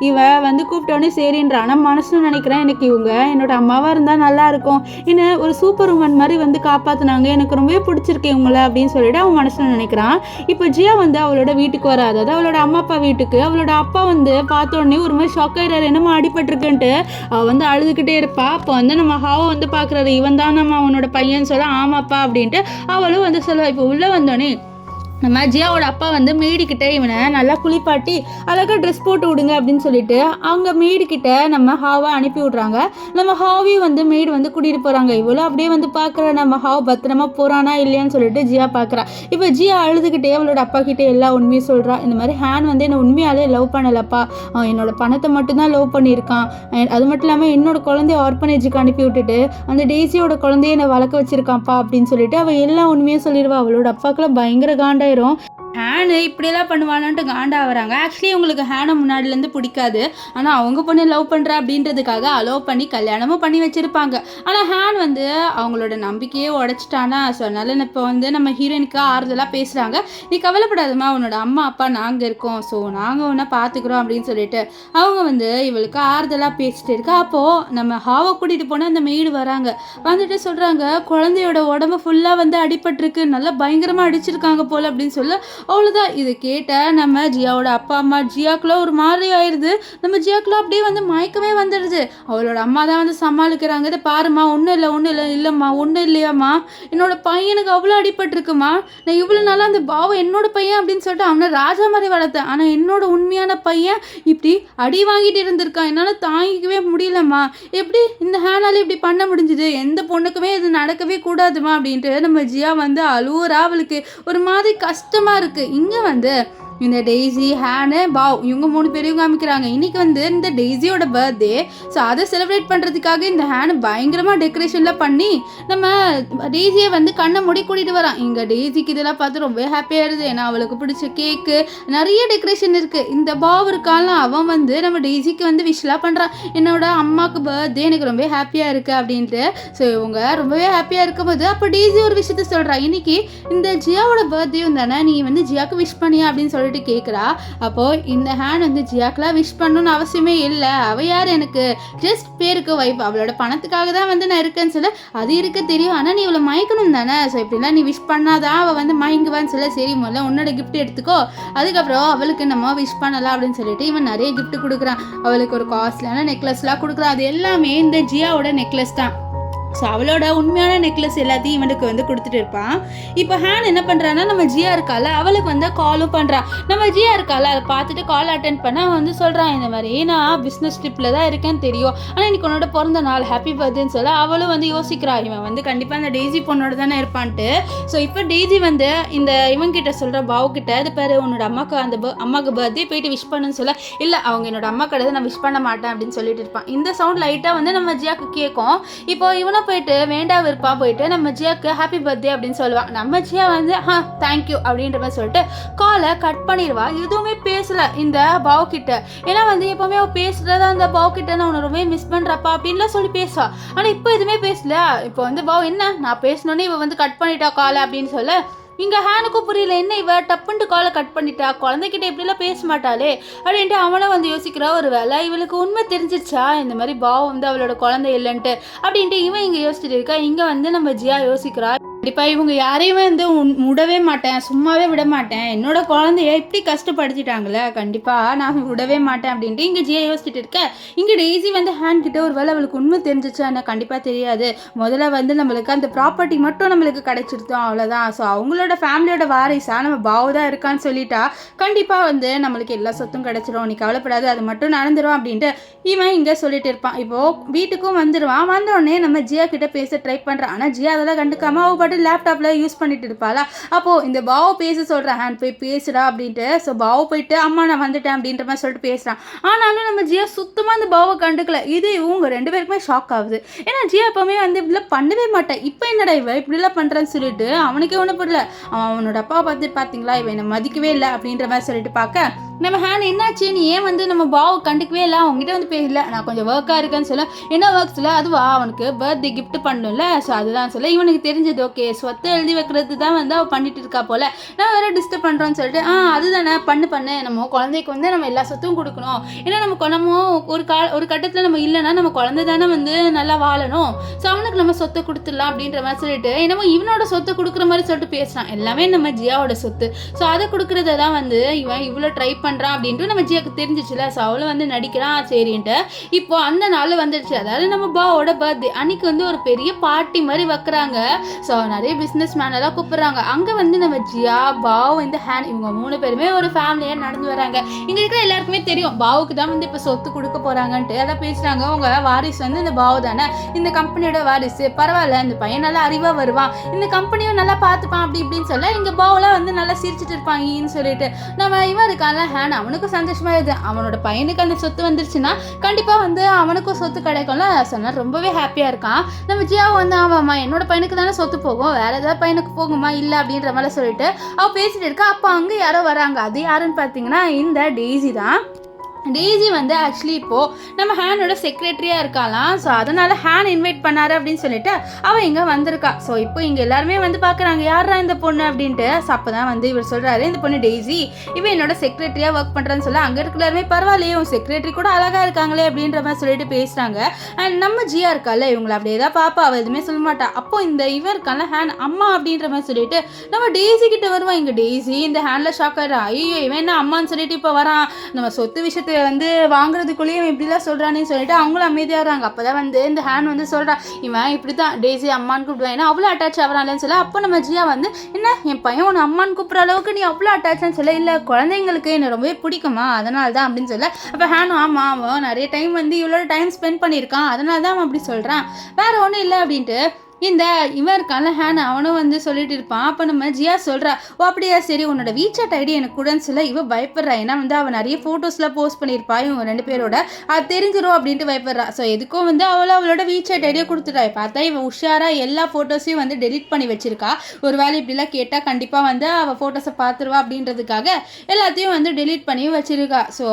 இவன் வந்து கூப்பிட்டோன்னே சரின்றான். ஆனால் மனசுன்னு நினைக்கிறேன், எனக்கு இவங்க என்னோட அம்மாவாக இருந்தால் நல்லா இருக்கும், என்ன ஒரு சூப்பர் உமன் மாதிரி வந்து காப்பாற்றினாங்க, எனக்கு ரொம்பவே பிடிச்சிருக்கு இவங்கள அப்படின்னு சொல்லிட்டு அவன் மனசுல நினைக்கிறான். இப்போ ஜியா வந்து அவளோட வீட்டுக்கு வர, அதாவது அவளோட அம்மா அப்பா வீட்டுக்கு. அவளோட அப்பா வந்து பார்த்தோன்னே ஒரு மாதிரி ஷாக் ஆயிடாரு, என்னமா அடிபட்டிருக்குன்ட்டு. அவள் வந்து அழுதுகிட்டே இருப்பா. அப்போ வந்து நம்ம ஹாவை வந்து பார்க்குறாரு, இவன் தான் நம்ம அவனோட பையன் சொல்ல ஆமாப்பா அப்படின்ட்டு அவளும் வந்து சொல்லுவா. இப்போ உள்ளே வந்தோடனே நம்ம ஜியாவோட அப்பா வந்து மேடிக்கிட்ட இவனை நல்லா குளிப்பாட்டி அழகாக ட்ரெஸ் போட்டு விடுங்க அப்படின்னு சொல்லிட்டு அவங்க மேடிக்கிட்ட நம்ம ஹாவை அனுப்பி விட்றாங்க. நம்ம ஹாவையும் வந்து மேடு வந்து கூட்டிகிட்டு போகிறாங்க. இவ்வளோ அப்படியே வந்து பார்க்குற நம்ம ஹாவ் பத்திரமா போகிறானா இல்லையான்னு சொல்லிட்டு ஜியா பார்க்குறா. இப்போ ஜியா அழுதுகிட்டே அவளோட அப்பா கிட்டே எல்லா உண்மையும் சொல்கிறா. இந்த மாதிரி ஹேன் வந்து என்னை உண்மையாலே லவ் பண்ணலப்பா, அவன் என்னோட பணத்தை மட்டும்தான் லவ் பண்ணியிருக்கான், அது மட்டும் இல்லாமல் என்னோட குழந்தைய ஆர்பனேஜுக்கு அனுப்பி விட்டுட்டு அந்த டெய்ஸியோட குழந்தைய என்னை வளர்க்க வச்சிருக்கான்ப்பா அப்படின்னு சொல்லிட்டு அவள் எல்லா உண்மையும் சொல்லிடுவா. அவளோட அப்பாக்கெல்லாம் பயங்கர காண்டாயிரும். ஹேனு இப்படியெல்லாம் பண்ணுவானான்ட்டு காண்டா வராங்க. ஆக்சுவலி உங்களுக்கு ஹேனை முன்னாடிலேருந்து பிடிக்காது, ஆனால் அவங்க பொண்ணு லவ் பண்ணுறா அப்படின்றதுக்காக அலோவ் பண்ணி கல்யாணமும் பண்ணி வச்சுருப்பாங்க. ஆனால் ஹேன் வந்து அவங்களோட நம்பிக்கையே உடச்சிட்டானா. ஸோ அதனால் இப்போ வந்து நம்ம ஹீரோயினுக்கு ஆறுதலாக பேசுகிறாங்க. நீ கவலைப்படாதம்மா, உன்னோட அம்மா அப்பா நாங்கள் இருக்கோம், ஸோ நாங்கள் ஒன்றா பார்த்துக்குறோம் அப்படின்னு சொல்லிட்டு அவங்க வந்து இவளுக்கு ஆறுதலாக பேசிட்டு இருக்கா. அப்போது நம்ம ஹாவை கூட்டிகிட்டு போனால் அந்த மெய்டு வராங்க. வந்துட்டு சொல்கிறாங்க, குழந்தையோட உடம்பு ஃபுல்லாக வந்து அடிபட்டிருக்கு, நல்லா பயங்கரமாக அடிச்சிருக்காங்க போல் அப்படின்னு சொல்ல அவ்வளோதான். இதை கேட்ட நம்ம ஜியாவோட அப்பா அம்மா ஜியாக்குள்ள ஒரு மாதிரி ஆயிடுது. நம்ம ஜியாக்குள்ள அப்படியே வந்து மயக்கமே வந்துடுது. அவளோட அம்மா தான் வந்து சமாளிக்கிறாங்க. இதை பாருமா, ஒன்றும் இல்லை இல்லைம்மா, ஒன்றும் இல்லையாம்மா, என்னோட பையனுக்கு அவ்வளோ அடிபட்டிருக்குமா, நான் இவ்வளோ நாளாக அந்த பாவம் என்னோட பையன் அப்படின்னு சொல்லிட்டு அவனை ராஜா மாதிரி வளர்த்தேன், ஆனால் என்னோட உண்மையான பையன் இப்படி அடி வாங்கிட்டு இருந்திருக்கான், என்னால் தாங்கிக்கவே முடியலம்மா, எப்படி இந்த ஹேனால இப்படி பண்ண முடிஞ்சுது, எந்த பொண்ணுக்குமே இது நடக்கவே கூடாதுமா அப்படின்ட்டு நம்ம ஜியா வந்து அழுவுறா. அவளுக்கு ஒரு மாதிரி கஷ்டமாக இருக்குது. இங்கே வந்து இந்த டெய்ஸி ஹேனு பாவ் இவங்க 3 பேரையும் காமிக்கிறாங்க. இன்றைக்கி வந்து இந்த டெய்ஸியோட பர்த்டே. ஸோ அதை செலிப்ரேட் பண்ணுறதுக்காக இந்த ஹேனு பயங்கரமாக டெக்கரேஷன்லாம் பண்ணி நம்ம டெய்ஸியை வந்து கண்ணை மூடி கூட்டிகிட்டு வரான். இங்கே டெய்ஸிக்கு இதெல்லாம் பார்த்து ரொம்ப ஹாப்பியாக இருது. ஏன்னா அவளுக்கு பிடிச்ச கேக்கு நிறைய டெக்கரேஷன் இருக்குது. இந்த பாவ் இருக்கான்ல அவன் வந்து நம்ம டெய்ஸிக்கு வந்து விஷலாம் பண்ணுறான், என்னோட அம்மாவுக்கு பர்த்டே எனக்கு ரொம்ப ஹாப்பியாக இருக்குது அப்படின்ட்டு. ஸோ இவங்க ரொம்பவே ஹாப்பியாக இருக்கும்போது அப்போ டெய்ஸி ஒரு விஷயத்த சொல்கிறா, இன்றைக்கி இந்த ஜியாவோட பர்த்டேயும் தானே, நீ வந்து ஜியாவுக்கு விஷ் பண்ணியா அப்படின்னு சொல்லிட்டு கேட்குறா. அப்போ இந்த ஹேன் வந்து ஜியாக்கெலாம் விஷ் பண்ணணும்னு அவசியமே இல்லை, அவள் யார் எனக்கு ஜஸ்ட் பேருக்கு வைஃப், அவளோட பணத்துக்காக தான் வந்து நான் இருக்கேன்னு சொல்ல அது இருக்க தெரியும், ஆனால் நீ இவளை மயக்கணும் தானே, ஸோ இப்படிலாம் நீ விஷ் பண்ணாதான் அவள் வந்து மயங்குவான்னு சொல்ல சரி முதல்ல உன்னோட கிஃப்ட் எடுத்துக்கோ, அதுக்கப்புறம் அவளுக்கு நம்ம விஷ் பண்ணலாம் அப்படின்னு சொல்லிட்டு இவன் நிறைய கிஃப்ட் கொடுக்குறான். அவளுக்கு ஒரு காஸ்ட்லியான நெக்லஸ்லாம் கொடுக்குறான். அது எல்லாமே இந்த ஜியாவோட நெக்லஸ் தான். ஸோ அவளோட உண்மையான நெக்லஸ் எல்லாத்தையும் இவனுக்கு வந்து கொடுத்துட்டு இருப்பான். இப்போ ஹேன் என்ன பண்ணுறான்னா, நம்ம ஜியா இருக்கால அவளுக்கு வந்து காலும் பண்ணுறான். நம்ம ஜியா இருக்கால அதை பார்த்துட்டு கால் அட்டென்ட் பண்ண அவன் வந்து சொல்கிறான், இந்த மாதிரி நான் பிஸ்னஸ் ட்ரிப்பில் தான் இருக்கேன்னு தெரியும், ஆனால் இன்னைக்கு உன்னோட பிறந்த நாள், ஹாப்பி பர்த்டேன்னு சொல்ல அவளும் வந்து யோசிக்கிறா, இவன் வந்து கண்டிப்பாக இந்த டெய்ஸி பொண்ணோட தானே இருப்பான்ட்டு. ஸோ இப்போ டெய்ஸி வந்து இந்த இவங்கிட்ட சொல்கிற பாவுக்கிட்ட, அது பேர் உன்னோட அம்மாவுக்கு அம்மாவுக்கு பர்த்டே போயிட்டு விஷ் பண்ணுன்னு சொல்ல, இல்லை அவங்க என்னோட அம்மா கிடையாது, நான் விஷ் பண்ண மாட்டேன் அப்படின்னு சொல்லிட்டு இருப்பான். இந்த சவுண்ட் லைட்டாக வந்து நம்ம ஜியாவுக்கு கேட்கும். இப்போ இவனை போயிட்டு வேண்டா விருப்பா போயிட்டு நம்ம ஜியாக்கு ஹாப்பி பர்த்டே அப்படின்னு சொல்லுவான். நம்ம ஜியா வந்து தேங்க்யூ அப்படின்ற மாதிரி சொல்லிட்டு காலை கட் பண்ணிடுவா. எதுவுமே பேசல இந்த பாவ் கிட்ட. ஏன்னா வந்து எப்பவுமே அவள் பேசுறதா அந்த பாவ் கிட்ட நான் உன்னை ரொம்ப மிஸ் பண்றப்பா அப்படின்லாம் சொல்லி பேசுவா. ஆனால் இப்போ எதுவுமே பேசல. இப்போ வந்து பாவ் என்ன நான் பேசணுன்னே இவ வந்து கட் பண்ணிட்டா காலை அப்படின்னு சொல்ல இங்கே ஹேனுக்கும் புரியல, என்ன இவ டப்புன்ட்டு காலை கட் பண்ணிட்டா, குழந்தைகிட்ட எப்படிலாம் பேச மாட்டாளே அப்படின்ட்டு அவனும் வந்து யோசிக்கிறா. ஒரு வேலை இவளுக்கு உண்மை தெரிஞ்சிருச்சா இந்த மாதிரி பாவ் வந்து அவளோட குழந்தை இல்லைன்ட்டு அப்படின்ட்டு இவன் இங்கே யோசிச்சுட்டு இருக்கா. இங்கே வந்து நம்ம ஜியா யோசிக்கிறா, கண்டிப்பா இவங்க யாரையும் வந்து விடவே மாட்டேன், சும்மாவே விட மாட்டேன். என்னோட குழந்தைய இப்படி கஷ்டப்படுத்திட்டாங்களே, கண்டிப்பா நான் விடவே மாட்டேன் அப்படின்ட்டு இங்க ஜியா யோசிச்சுட்டு இருக்க. இங்க டெய்ஸி வந்து ஹேண்ட் கிட்ட ஒரு வேளை அவளுக்கு உண்மை தெரிஞ்சிச்சா என்ன கண்டிப்பா தெரியாது. முதல்ல வந்து நம்மளுக்கு அந்த ப்ராப்பர்ட்டி மட்டும் நம்மளுக்கு கிடைச்சிருத்தோம் அவ்வளோதான். ஸோ அவங்களோட ஃபேமிலியோட வாரிசா நம்ம பாவு தான் இருக்கான்னு சொல்லிட்டா கண்டிப்பா வந்து நம்மளுக்கு எல்லா சொத்தும் கிடைச்சிரும், நீ கவலைப்படாது, அது மட்டும் நடந்துரும் அப்படின்ட்டு இவன் இங்க சொல்லிட்டு இருப்பான். இப்போ வீட்டுக்கும் வந்துடுவான். வந்தோடனே நம்ம ஜியா கிட்ட பேச ட்ரை பண்றான். ஆனா ஜியா அதெல்லாம் கண்டுக்காம அவ லேப்டாப்ல யூஸ் பண்ணிட்டு இருப்பாளா. அப்போ இந்த பாவ பேச சொல்றேன், ஹேண்ட் போய் பேசுடா அப்படின்ட்டு. ஸோ பாவ போயிட்டு அம்மா நான் வந்துட்டேன் அப்படின்ற மாதிரி சொல்லிட்டு பேசுறான். ஆனாலும் நம்ம ஜியா சுத்தமா அந்த பாவை கண்டுக்கல. இது இவங்க 2 பேருக்குமே ஷாக் ஆகுது. ஏன்னா ஜியா எப்பவுமே வந்து இப்படிலாம் பண்ணவே மாட்டேன், இப்போ என்னடா இவ இப்படிலாம் பண்றான்னு சொல்லிட்டு அவனுக்கே ஒன்றும் புரியல. அவனோட அப்பாவை பார்த்து பார்த்தீங்களா இவன் என்னை மதிக்கவே இல்லை அப்படின்ற மாதிரி சொல்லிட்டு பார்க்க நம்ம ஹேண்ட் என்னாச்சு நீ ஏன் வந்து நம்ம பாவை கண்டுக்கவே இல்லை, அவங்ககிட்ட வந்து பேசல, நான் கொஞ்சம் ஒர்க்காக இருக்கேன்னு சொல்ல. என்ன ஒர்க்ஸ் இல்லை அதுவா அவனுக்கு பர்த்டே கிஃப்ட் பண்ணணும்ல, ஸோ அதுதான் சொல்ல இவனுக்கு தெரிஞ்சது. ஓகே சொத்தை எழுதி வைக்கிறது தான் வந்து அவள் பண்ணிட்டு இருக்கா போல, நான் வேற டிஸ்டர்ப் பண்ணுறோன்னு சொல்லிட்டு அதுதானே பண்ணு நம்ம குழந்தைக்கு வந்து நம்ம எல்லா சொத்தும் கொடுக்கணும். ஏன்னா நம்ம ஒரு கட்டத்தில் நம்ம இல்லைன்னா நம்ம குழந்தை தானே வந்து நல்லா வாழணும். ஸோ அவனுக்கு நம்ம சொத்தை கொடுத்துடலாம் அப்படின்ற மாதிரி சொல்லிட்டு என்னமோ இவனோட சொத்தை கொடுக்குற மாதிரி சொல்லிட்டு பேசுகிறான். எல்லாமே நம்ம ஜியாவோட சொத்து, ஸோ அதை கொடுக்குறத தான் வந்து இவன் இவ்வளோ ட்ரை பண்ணுறான் அப்படின்ட்டு நம்ம ஜியாவுக்கு தெரிஞ்சிச்சுல. ஸோ அவளை வந்து நடிக்கிறான் சரின்ட்டு. இப்போ அந்த நாள் வந்துடுச்சு, அதாவது நம்ம பாவோட பர்த்டே அன்னைக்கு வந்து ஒரு பெரிய பார்ட்டி மாதிரி வைக்கிறாங்க. ஸோ நிறைய பிஸ்னஸ் மேனெல்லாம் கூப்பிடுறாங்க. அங்கே வந்து நம்ம ஜியா பாவ் இந்த ஹேண்ட் இவங்க 3 பேருமே ஒரு ஃபேமிலியாக நடந்து வராங்க. இங்கே இருக்கிற எல்லாருக்குமே தெரியும் பாவுக்கு தான் வந்து இப்போ சொத்து கொடுக்க போகிறாங்கன்ட்டு. அதான் பேசுகிறாங்க, உங்க வாரிசு வந்து இந்த பாவு தானே, இந்த கம்பெனியோட வாரிசு, பரவாயில்ல இந்த பையன் நல்லா அறிவாக வருவான், இந்த கம்பெனியும் நல்லா பார்த்துப்பான் அப்படி இப்படின்னு சொல்ல இங்கே பாவெல்லாம் வந்து நல்லா சிரிச்சிட்டு இருப்பாங்கன்னு சொல்லிட்டு நம்ம இவன் இருக்கான்ல ஹேண்ட் அவனுக்கும் சந்தோஷமா இருக்குது. அவனோட பையனுக்கு அந்த சொத்து வந்துருச்சுன்னா கண்டிப்பாக வந்து அவனுக்கும் சொத்து கிடைக்கும்ல. சொன்னால் ரொம்பவே ஹாப்பியாக இருக்கான். நம்ம ஜியா வந்து ஆமாம்மா என்னோட பையனுக்கு தானே சொத்து போகும், வேற ஏதாவது பையனுக்கு போகுமா இல்லை அப்படின்ற மாதிரி சொல்லிட்டு அவள் பேசிட்டு இருக்கா. அப்போ அங்கே யாரோ வராங்க. அது யாருன்னு பார்த்தீங்கன்னா இந்த டெய்ஸி தான். டெய்ஸி வந்து ஆக்சுவலி இப்போது நம்ம ஹேனோட செக்ரட்டரியாக இருக்காலாம். ஸோ அதனால் ஹேன் இன்வைட் பண்ணாரு அப்படின்னு சொல்லிட்டு அவள் இங்கே வந்திருக்கா. ஸோ இப்போ இங்கே எல்லாருமே வந்து பார்க்குறாங்க யாரா இந்த பொண்ணு அப்படின்ட்டு. ஸோ அப்போ தான் வந்து இவர் சொல்கிறாரு, இந்த பொண்ணு டெய்ஸி, இவன் என்னோட செக்ரட்டரியாக ஒர்க் பண்ணுறான்னு சொல்ல அங்கே இருக்கிற எல்லாருமே பரவாயில்லையே உன் செக்ரட்டரி கூட அழகாக இருக்காங்களே அப்படின்ற மாதிரி சொல்லிட்டு பேசுகிறாங்க. அண்ட் நம்ம ஜியா இருக்கால இவங்களை அப்படியே தான் பாப்பா, அவள் எதுவுமே சொல்ல மாட்டா. அப்போ இந்த இவன் இருக்கால ஹேன் அம்மா அப்படின்ற மாதிரி சொல்லிட்டு நம்ம டெய்ஸி கிட்ட வருவான். இங்கே டெய்ஸி இந்த ஹேண்டில் ஷாக் ஆகிறா. ஐயோ இவன் என்ன அம்மான்னு சொல்லிட்டு இப்போ வரான், நம்ம சொத்து விஷயத்தை வந்து வாங்குறதுக்குள்ளேயே இப்படிலாம் சொல்கிறானே சொல்லிட்டு அவங்களும் அமைதியாகிறாங்க. அப்போ தான் வந்து இந்த ஹேண்ட் வந்து சொல்கிறா, இவன் இப்படி தான் டெய்ஸி அம்மான்னு கூப்பிடுவேன், ஏன்னா அவ்வளோ அட்டாச் ஆகிறான்னு சொல்ல. அப்போ நம்ம ஜியா வந்து என்ன என் பையன் உன்னை அம்மான்னு கூப்பிட்ற அளவுக்கு நீ அவ்வளோ அட்டாச்சான்னு சொல்ல, இல்லை குழந்தைங்களுக்கு என்ன ரொம்பவே பிடிக்குமா அதனால தான் அப்படின்னு சொல்ல. அப்போ ஹேனும் ஆமாம் அவன் நிறைய டைம் வந்து இவ்வளோ டைம் ஸ்பெண்ட் பண்ணியிருக்கான் அதனால தான் அவன் அப்படி சொல்கிறான், வேற ஒன்றும் இல்லை அப்படின்ட்டு இந்த இவன் இருக்கான்ல ஹேன் அவனும் வந்து சொல்லிட்டு இருப்பான். அப்போ நம்ம ஜியா சொல்கிறா, ஓ அப்படியா சரி உன்னோட வீசாட் ஐடி எனக்கு கூடன்னு சொல்ல இவ பயப்படுறா. ஏன்னா வந்து அவன் நிறைய ஃபோட்டோஸ்லாம் போஸ்ட் பண்ணியிருப்பா இவங்க 2 பேரோட, அது தெரிஞ்சிடும் அப்படின்ட்டு பயப்படுறா. ஸோ எதுக்கும் வந்து அவளோட வீசாட் ஐடியை கொடுத்துட்டா. பார்த்தா இவன் உஷாராக எல்லா ஃபோட்டோஸையும் வந்து டெலிட் பண்ணி வச்சிருக்கா. ஒரு வேலை இப்படிலாம் கேட்டால் கண்டிப்பாக வந்து அவள் ஃபோட்டோஸை பார்த்துருவா அப்படின்றதுக்காக எல்லாத்தையும் வந்து டெலிட் பண்ணி வச்சிருக்கா. ஸோ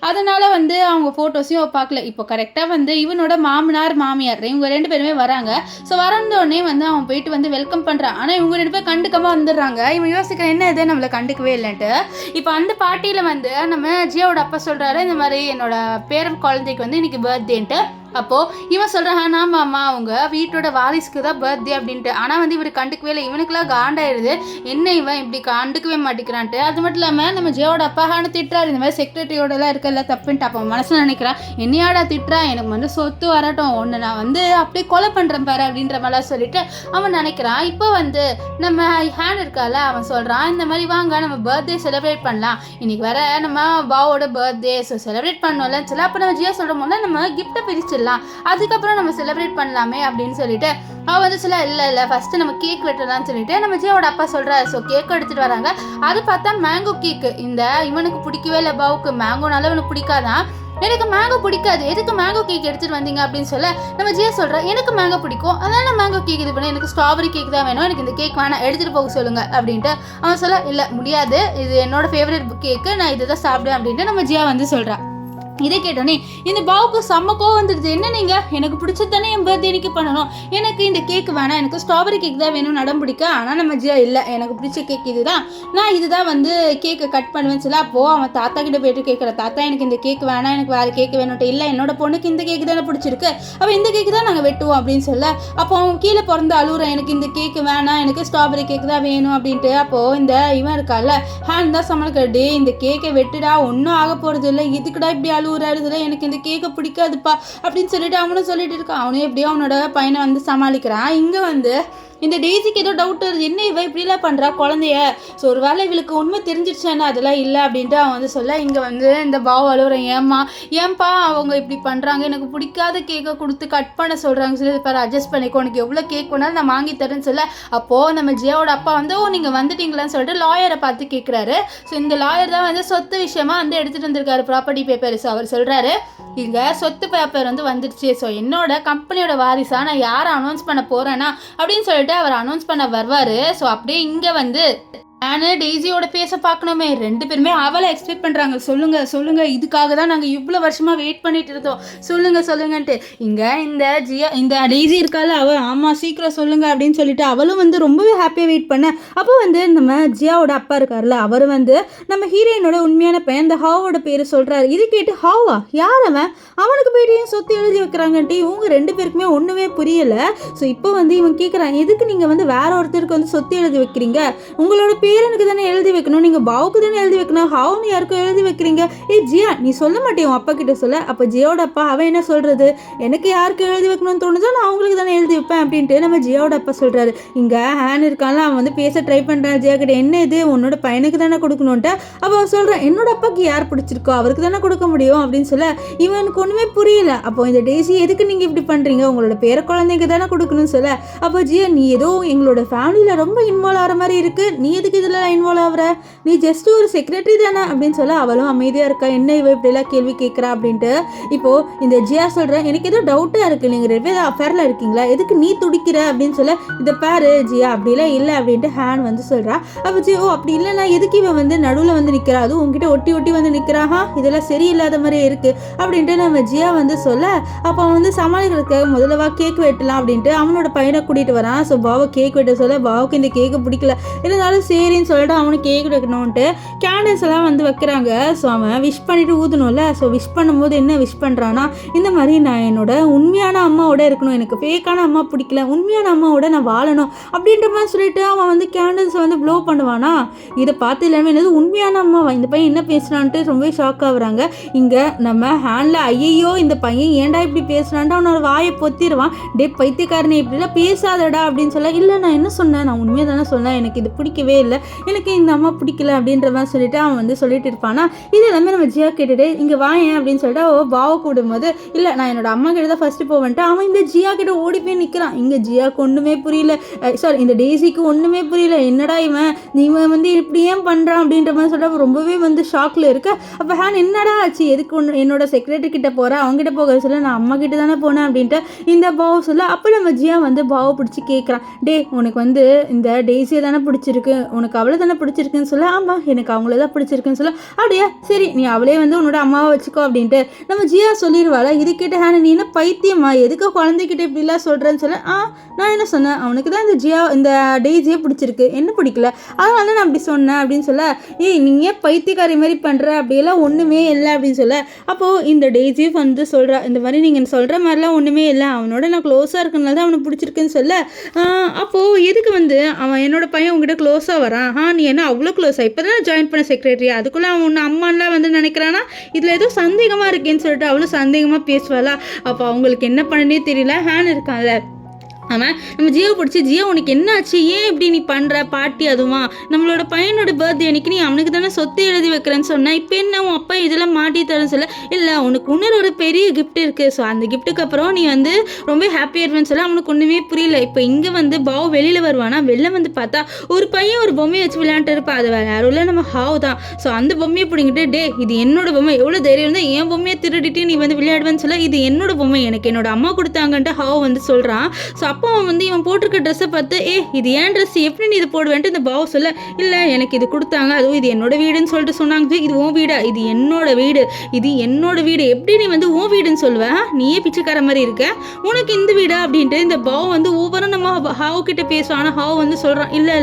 அதனால் வந்து அவங்க ஃபோட்டோஸையும் பார்க்கல. இப்போ கரெக்டாக வந்து இவனோட மாமனார் மாமியார் இவங்க 2 பேருமே வராங்க. ஸோ உடனே வந்து அவன் போயிட்டு வந்து வெல்கம் பண்ணுறான். ஆனால் இவங்க 2 பேர் கண்டுக்காம வந்துடுறாங்க. இவன் யோசிக்கிறான் என்ன இது நம்மளை கண்டுக்கவே இல்லைன்ட்டு. இப்போ அந்த பார்ட்டியில் வந்து நம்ம ஜியோட அப்பா சொல்கிறாரு, இந்த மாதிரி என்னோட பேரன் குழந்தைக்கு வந்து இன்னைக்கு பர்த்டேன்ட்டு. அப்போது இவன் சொல்கிறான், ஆமாம்மா அவங்க வீட்டோட வாரிசுக்கு தான் பர்த்டே அப்படின்ட்டு. ஆனால் வந்து இவர் கண்டுக்கவே இல்லை. இவனுக்குலாம் காண்டாயிடுது, என்ன இவன் இப்படி கண்டுக்கவே மாட்டேங்கிறான்ட்டு. அது மட்டும் இல்லாமல் நம்ம ஜியோட அப்பா திட்டுறாரு, இந்த மாதிரி செக்ரட்டரியோடலாம் இருக்கல தப்புன்ட்டு. அப்போ மனசில் நினைக்கிறான், என்னையாடா திட்டுறா, எனக்கு வந்து சொத்து வரட்டும், ஒன்று நான் வந்து அப்படியே கொலை பண்ணுறேன் பாரு அப்படின்ற மாதிரிலாம் சொல்லிட்டு அவன் நினைக்கிறான். இப்போ வந்து நம்ம ஹேண்ட் இருக்கால அவன் சொல்கிறான், இந்த மாதிரி வாங்க நம்ம பர்த்டே செலிப்ரேட் பண்ணலாம், இன்னைக்கு வர நம்ம பாவோட பர்த்டே, ஸோ செலிப்ரேட் பண்ணோம்லன்னு சொல்ல. அப்போ நம்ம ஜியோ சொல்கிறோம் போல நம்ம கிஃப்ட்டை பிரிச்சு அதுக்கப்புறம் நம்ம செலிப்ரேட் பண்ணலாமே அப்படின்னு சொல்லிட்டு அவ வந்து சொல்ல, இல்லை ஃபர்ஸ்ட் நம்ம கேக் வெட்டலாம்னு சொல்லிட்டு நம்ம ஜியோட அப்பா சொல்றாரு. ஸோ கேக் எடுத்துட்டு வராங்க. அது பார்த்தா மேங்கோ கேக்கு. இந்த இவனுக்கு பிடிக்கவே இல்லை பாவுக்கு, மேங்கோனால இவனுக்கு பிடிக்காதான். எனக்கு மேங்கோ பிடிக்காது, எதுக்கு மேங்கோ கேக் எடுத்துட்டு வந்தீங்க அப்படின்னு சொல்ல நம்ம ஜியா சொல்கிறேன், எனக்கு மேங்கோ பிடிக்கும் அதனால மேங்கோ கேக் இது பண்ண, எனக்கு ஸ்ட்ராபெரி கேக் தான் வேணும், எனக்கு இந்த கேக் வேணாம் எடுத்துகிட்டு போக சொல்லுங்கள் அப்படின்ட்டு அவன் சொல்ல, இல்லை முடியாது இது என்னோட ஃபேவரட் கேக்கு, நான் இதை தான் சாப்பிடுவேன் அப்படின்ட்டு நம்ம ஜியா வந்து சொல்கிறான். இதை கேட்டோன்னே இந்த பாவுக்கு செம்ம கோவம் வந்துடுது. என்ன நீங்கள் எனக்கு பிடிச்சது தானே என் பர்த்டே அன்னைக்கு பண்ணணும், எனக்கு இந்த கேக் வேணாம், எனக்கு ஸ்ட்ராபெரி கேக் தான் வேணும் நடம் பிடிக்க. ஆனால் நம்ம ஜியா இல்லை, எனக்கு பிடிச்ச கேக் இதுதான், நான் இதுதான் வந்து கேக்கை கட் பண்ணுவேன்னு சொல்ல. அப்போது அவன் தாத்தா கிட்ட போயிட்டு கேட்குற, தாத்தா எனக்கு இந்த கேக் வேணாம், எனக்கு வேறு கேக் வேணும்ட்டு. இல்லை, என்னோட பொண்ணுக்கு இந்த கேக்கு தானே பிடிச்சிருக்கு, அவள் இந்த கேக்கு தான் நாங்கள் வெட்டுவோம் அப்படின்னு சொல்ல. அப்போ அவன் கீழே பிறந்து அழுகுறான், எனக்கு இந்த கேக்கு வேணாம், எனக்கு ஸ்ட்ராபெரி கேக் தான் வேணும் அப்படின்ட்டு. அப்போது இந்த இவன் இருக்கால ஹேண்ட் தான் சமாளிக்கடி, இந்த கேக்கை வெட்டுடா, ஒன்றும் ஆக போகிறது இல்லை, இதுக்குடா இப்படி அழுகுறாருதுல, எனக்கு இந்த கேக்கை பிடிக்காதுப்பா அப்படின்னு சொல்லிட்டு அவனும் சொல்லிட்டு இருக்கான். அவனும் எப்படியோ அவனோட பையனை வந்து சமாளிக்கிறான். இங்கே வந்து இந்த டெய்ஸிக்கு ஏதோ டவுட் வருது, என்ன இவ இப்படிலாம் பண்ணுறா குழந்தைய, ஸோ ஒரு வேளை இவளுக்கு உண்மை தெரிஞ்சிடுச்சானே, அதெல்லாம் இல்லை அப்படின்ட்டு அவன் வந்து சொல்ல. இங்கே வந்து இந்த பாவ அழுகுறேன், ஏன்பா அவங்க இப்படி பண்ணுறாங்க, எனக்கு பிடிக்காத கேக்கை கொடுத்து கட் பண்ண சொல்கிறாங்க சொல்லி பாரு, அட்ஜஸ்ட் பண்ணிக்கோ, உனக்கு எவ்வளோ கேக் வேணாலும் நான் வாங்கி தரேன்னு சொல்ல. அப்போது நம்ம ஜியாவோட அப்பா வந்து நீங்கள் வந்துட்டீங்களான்னு சொல்லிட்டு லாயரை பார்த்து கேட்குறாரு. ஸோ இந்த லாயர் தான் வந்து சொத்து விஷயமா வந்து எடுத்துகிட்டு வந்திருக்காரு ப்ராப்பர்ட்டி பேப்பர். ஸோ அவர் சொல்கிறாரு, இங்கே சொத்து பேப்பர் வந்து வந்துடுச்சு, ஸோ என்னோட கம்பெனியோட வாரிசாக நான் யாரை அனௌன்ஸ் பண்ண போகிறேன்னா அப்படின்னு சொல்லிட்டு அவர் அனௌன்ஸ் பண்ண வருவார். ஸோ அப்படியே இங்கே வந்து நான் டெய்ஸியோட பேச பார்க்கணுமே, ரெண்டு பேருமே அவளை எக்ஸ்பெக்ட் பண்ணுறாங்க. சொல்லுங்கள் இதுக்காக தான் நாங்கள் இவ்வளோ வருஷமாக வெயிட் பண்ணிட்டு இருந்தோம், சொல்லுங்கன்ட்டு. இங்கே இந்த டெய்ஸி இருக்கால, அவள் ஆமாம் சீக்கிரம் சொல்லுங்கள் அப்படின்னு சொல்லிட்டு அவளும் வந்து ரொம்பவே ஹாப்பியாக வெயிட் பண்ண. அப்போ வந்து நம்ம ஜியாவோட அப்பா இருக்கார்ல, அவர் வந்து நம்ம ஹீரோயினோட உண்மையான பையன் இந்த ஹாவோட பேர் சொல்கிறாரு. இது கேட்டு ஹாவா யார் அவனுக்கு போயிட்டு ஏன் சொத்து எழுதி வைக்கிறாங்கன்ட்டு இவங்க ரெண்டு பேருக்குமே ஒன்றுமே புரியலை. ஸோ இப்போ வந்து இவன் கேட்குறான், எதுக்கு நீங்கள் வந்து வேற ஒருத்தருக்கு வந்து சொத்து எழுதி வைக்கிறீங்க, உங்களோட பேரனுக்கு தானே எழுதி வைக்கணும், நீங்கள் பாவுக்கு தானே எழுதி வைக்கணும், ஹாவுன்னு யாருக்கும் எழுதி வைக்கிறீங்க, ஜியா நீ சொல்ல மாட்டேன் உன் அப்பா கிட்ட சொல்ல. அப்போ ஜியாவோட அப்பா அவன் என்ன சொல்கிறது, எனக்கு யாருக்கு எழுதி வைக்கணும்னு தோணுதோ நான் அவங்களுக்கு தானே எழுதி வைப்பேன் அப்படின்ட்டு நம்ம ஜியாவோட அப்பா சொல்கிறாரு. இங்கே ஹேன் இருக்கான்ல, அவன் வந்து பேச ட்ரை பண்ணுறான் ஜியா கிட்ட, என்ன இது உன்னோட பையனுக்கு தானே கொடுக்கணுன்ட்டு. அப்போ அவன் சொல்கிறான், என்னோட அப்பாவுக்கு யார் பிடிச்சிருக்கோ அவருக்கு தானே கொடுக்க முடியும் அப்படின்னு சொல்ல. இவனுக்கு ஒன்றுமே புரியல. அப்போ இந்த டெய்ஸி எதுக்கு நீங்கள் இப்படி பண்ணுறீங்க, உங்களோட பேர குழந்தைங்க தானே கொடுக்கணும்னு சொல்ல. அப்போ ஜியா நீ ஏதோ எங்களோட ஃபேமிலியில் ரொம்ப இன்வால்வ் ஆகிற மாதிரி இருக்குது, நீ எதுக்கு இதில் இன்வால்வ் ஆகிற, நீ ஜஸ்ட் ஒரு செக்ரட்டரி தானே அப்படின்னு சொல்ல. அவளும் அமைதியாக இருக்கா, என்ன இவ இப்படிலாம் கேள்வி கேட்குறா அப்படின்ட்டு. இப்போது இந்த ஜியா சொல்கிறேன், எனக்கு ஏதோ டவுட்டாக இருக்குது, நீங்கள் ரெண்டு பேரும் அஃபேரில் இருக்கீங்களா, எதுக்கு நீ துடிக்கிற அப்படின்னு சொல்ல. இதை பாரு ஜியா அப்படிலாம் இல்லை அப்படின்ட்டு ஹேன் வந்து சொல்கிறா. அப்போ ஜி அப்படி இல்லைன்னா எதுக்கு இவன் வந்து நடுவில் வந்து நிற்கிறா, அதுவும் உங்ககிட்ட ஒட்டி வந்து நிற்கிறாஹா, இதெல்லாம் சரியில்லாத மாதிரியே இருக்குது அப்படின்ட்டு நம்ம ஜியா வந்து சொல்ல. அப்போ அவன் வந்து சமாளிக்கிறதுக்காக முதல்லவா கேக் வெட்டலாம் அப்படின்ட்டு அவனோட பையனை கூட்டிகிட்டு வரான். ஸோ பாவை கேக் வெட்ட சொல்ல, பாவுக்கு இந்த கேக்கு பிடிக்கல, இருந்தாலும் சரின்னு சொல்லிட்டு அவனுக்கு கேக் வைக்கணும்ன்ட்டு கேண்டில்ஸ் எல்லாம் வந்து வைக்கிறாங்க. ஸோ அவன் விஷ் பண்ணிட்டு ஊதணும்ல. ஸோ விஷ் பண்ணும்போது என்ன விஷ் பண்ணுறான்னா, இந்த மாதிரி நான் என்னோட உண்மையான அம்மாவோட இருக்கணும், எனக்கு ஃபேக்கான அம்மா பிடிக்கல, உண்மையான அம்மாவோட நான் வாழணும் அப்படின்ற மாதிரி சொல்லிட்டு அவன் வந்து கேண்டில்ஸை வந்து ப்ளோ பண்ணுவானா. இதை பார்த்து எல்லாமே என்னது உண்மையான அம்மாவா, இந்த பையன் என்ன பேசுகிறான்ட்டு ரொம்பவே ஷாக் ஆகுறாங்க. இங்கே நம்ம ஹேண்டில் ஐயோ இந்த பையன் ஏன்டா இப்படி பேசுகிறான்ட்டு அவனோட வாயை பொத்திடுவான். டே பைத்தியக்காரனே இப்படிலாம் பேசாதடா அப்படின்னு சொல்ல. இல்லை நான் என்ன சொன்னேன், நான் உண்மையாக தானே சொன்னேன், எனக்கு இது பிடிக்கவே இல்லை, எனக்கு இந்த அம்மா பிடிக்கல அப்படின்ற மாதிரி சொல்லிட்டு அவன் வந்து சொல்லிட்டு இருப்பானா. இது எல்லாமே நம்ம ஜியா கேட்டுட்டு இங்கே வாயேன் அப்படின்னு சொல்லிட்டு பாவை கூடும்போது, இல்லை நான் என்னோட அம்மா கிட்ட தான் ஃபர்ஸ்ட் போவேன்ட்டு அவன் இந்த ஜியா கிட்ட ஓடி போய் நிற்கிறான். இங்கே ஜியாவுக்கு ஒன்றுமே புரியல, சாரி இந்த டெய்ஸிக்கு ஒன்றுமே புரியல, என்னடா இவன் வந்து இப்படி ஏன் பண்ணுறான் அப்படின்ற மாதிரி சொல்லிட்டு ரொம்பவே வந்து ஷாக்கில் இருக்க. அப்போ ஹேன் என்னடா ஆச்சு, எதுக்கு என்னோட செக்ரட்டரி கிட்ட போகிறேன், அவங்ககிட்ட போக சொல்ல, நான் அம்மா கிட்ட தானே போனேன் அப்படின்ட்டு இந்த பாவை சொல்ல. அப்போ நம்ம ஜியா வந்து பாவை பிடிச்சி கேட்குறான், டே உனக்கு வந்து இந்த டெய்ஸியை தானே பிடிச்சிருக்கு, உனக்கு அவளை தானே பிடிச்சிருக்குன்னு சொல்ல. ஆமாம் எனக்கு அவங்கள தான் பிடிச்சிருக்குன்னு சொல்ல. அப்படியா சரி நீ அவளே வந்து உன்னோட அம்மாவை வச்சுக்கோ அப்படின்ட்டு நம்ம ஜியா சொல்லிடுவாள். இது கேட்ட ஹேன் நீ என்ன பைத்தியமா, எதுக்கு குழந்தைகிட்ட இப்படிலாம் சொல்கிறேன்னு சொல்ல. நான் என்ன சொன்னேன், அவனுக்கு தான் இந்த டெய்ஸியை பிடிச்சிருக்கு, என்ன பிடிக்கல, அதனால நான் அப்படி சொன்னேன் அப்படின்னு சொல்ல. நீங்கள் பைத்தியக்காரி மாதிரி பண்ணுற, அப்படியெல்லாம் ஒன்றுமே இல்லை அப்படின்னு சொல்ல. அப்போது இந்த டெய்ஸியும் வந்து சொல்கிறா, இந்த மாதிரி நீங்கள் சொல்கிற மாதிரிலாம் ஒன்றுமே இல்லை, அவனோட நான் க்ளோஸாக இருக்கனால தான் அவனுக்கு பிடிச்சிருக்குன்னு சொல்ல. அப்போது எதுக்கு வந்து அவன் என்னோட பையன் உங்ககிட்ட க்ளோஸாக வரான், நீ என்ன அவ்வளோ க்ளோஸாக இப்போ தான் ஜாயின் பண்ண செக்ரட்டரி, அதுக்குள்ளே அவன் ஒன்று அம்மாலாம் வந்து நினைக்கிறானா, இதில் ஏதோ சந்தேகமாக இருக்கேன்னு சொல்லிட்டு அவளும் சந்தேகமாக பேசுவாளா. அப்போ அவங்களுக்கு என்ன பண்ணனே தெரியல. ஹேன் இருக்கான்ல, அவன் நம்ம ஜியோவை பிடிச்சி, ஜியோ உனக்கு என்ன ஆச்சு, ஏன் இப்படி நீ பண்ணுற பாட்டி, அதுவும் நம்மளோட பையனோட பர்த்டே அன்னைக்கு நீ அவனுக்கு தானே சொத்து எழுதி வைக்கிறேன்னு சொன்னேன், இப்போ என்ன உன் அப்பா இதெல்லாம் மாட்டி தரேன்னு சொல்ல. இல்லை உனக்கு இன்னொரு ஒரு பெரிய கிஃப்ட் இருக்குது, ஸோ அந்த கிஃப்ட்டுக்கு அப்புறம் நீ வந்து ரொம்ப ஹாப்பியாக இருவேன்னு சொல்ல. அவனுக்கு ஒன்றுமே புரியல. இப்போ இங்கே வந்து பாவ் வெளியில் வருவானா, வெளில வந்து பார்த்தா ஒரு பையன் ஒரு பொம்மையை வச்சு விளையாண்டு இருப்பா, அது வேறு யாரும் இல்லை நம்ம ஹாவ் தான். ஸோ அந்த பொம்மையை பிடிங்கிட்டு, டே இது என்னோட பொம்மை, எவ்வளோ தைரியம் இருந்தால் என் பொம்மையை திருடிட்டு நீ வந்து விளையாடுவேன்னு சொல்ல. இது என்னோட பொம்மை, எனக்கு என்னோட அம்மா கொடுத்தாங்கன்ட்டு ஹாவ் வந்து சொல்கிறான். ஸோ அப்பா வந்து இவன் போட்டிருக்க ட்ரெஸ்ஸை பார்த்து இது ஏன் ட்ரெஸ் எப்படி நீ இது போடுவேன்ட்டு இந்த பாவ சொல்ல, இல்லை எனக்கு இது கொடுத்தாங்க, அதுவும் இது என்னோட வீடுன்னு சொல்லிட்டு சொன்னாங்க. இது உன் வீடா? இது என்னோட வீடு, இது என்னோட வீடு, எப்படி நீ வந்து உன் வீடுன்னு சொல்லுவேன்? நீயே பிச்சைக்கார மாதிரி இருக்க, உனக்கு இந்த வீடா அப்படின்ட்டு இந்த பாவ வந்து ஒவ்வொரு நம்ம ஹாவ் கிட்ட பேசும். ஆனால் ஹாவ் வந்து சொல்கிறான், இல்லை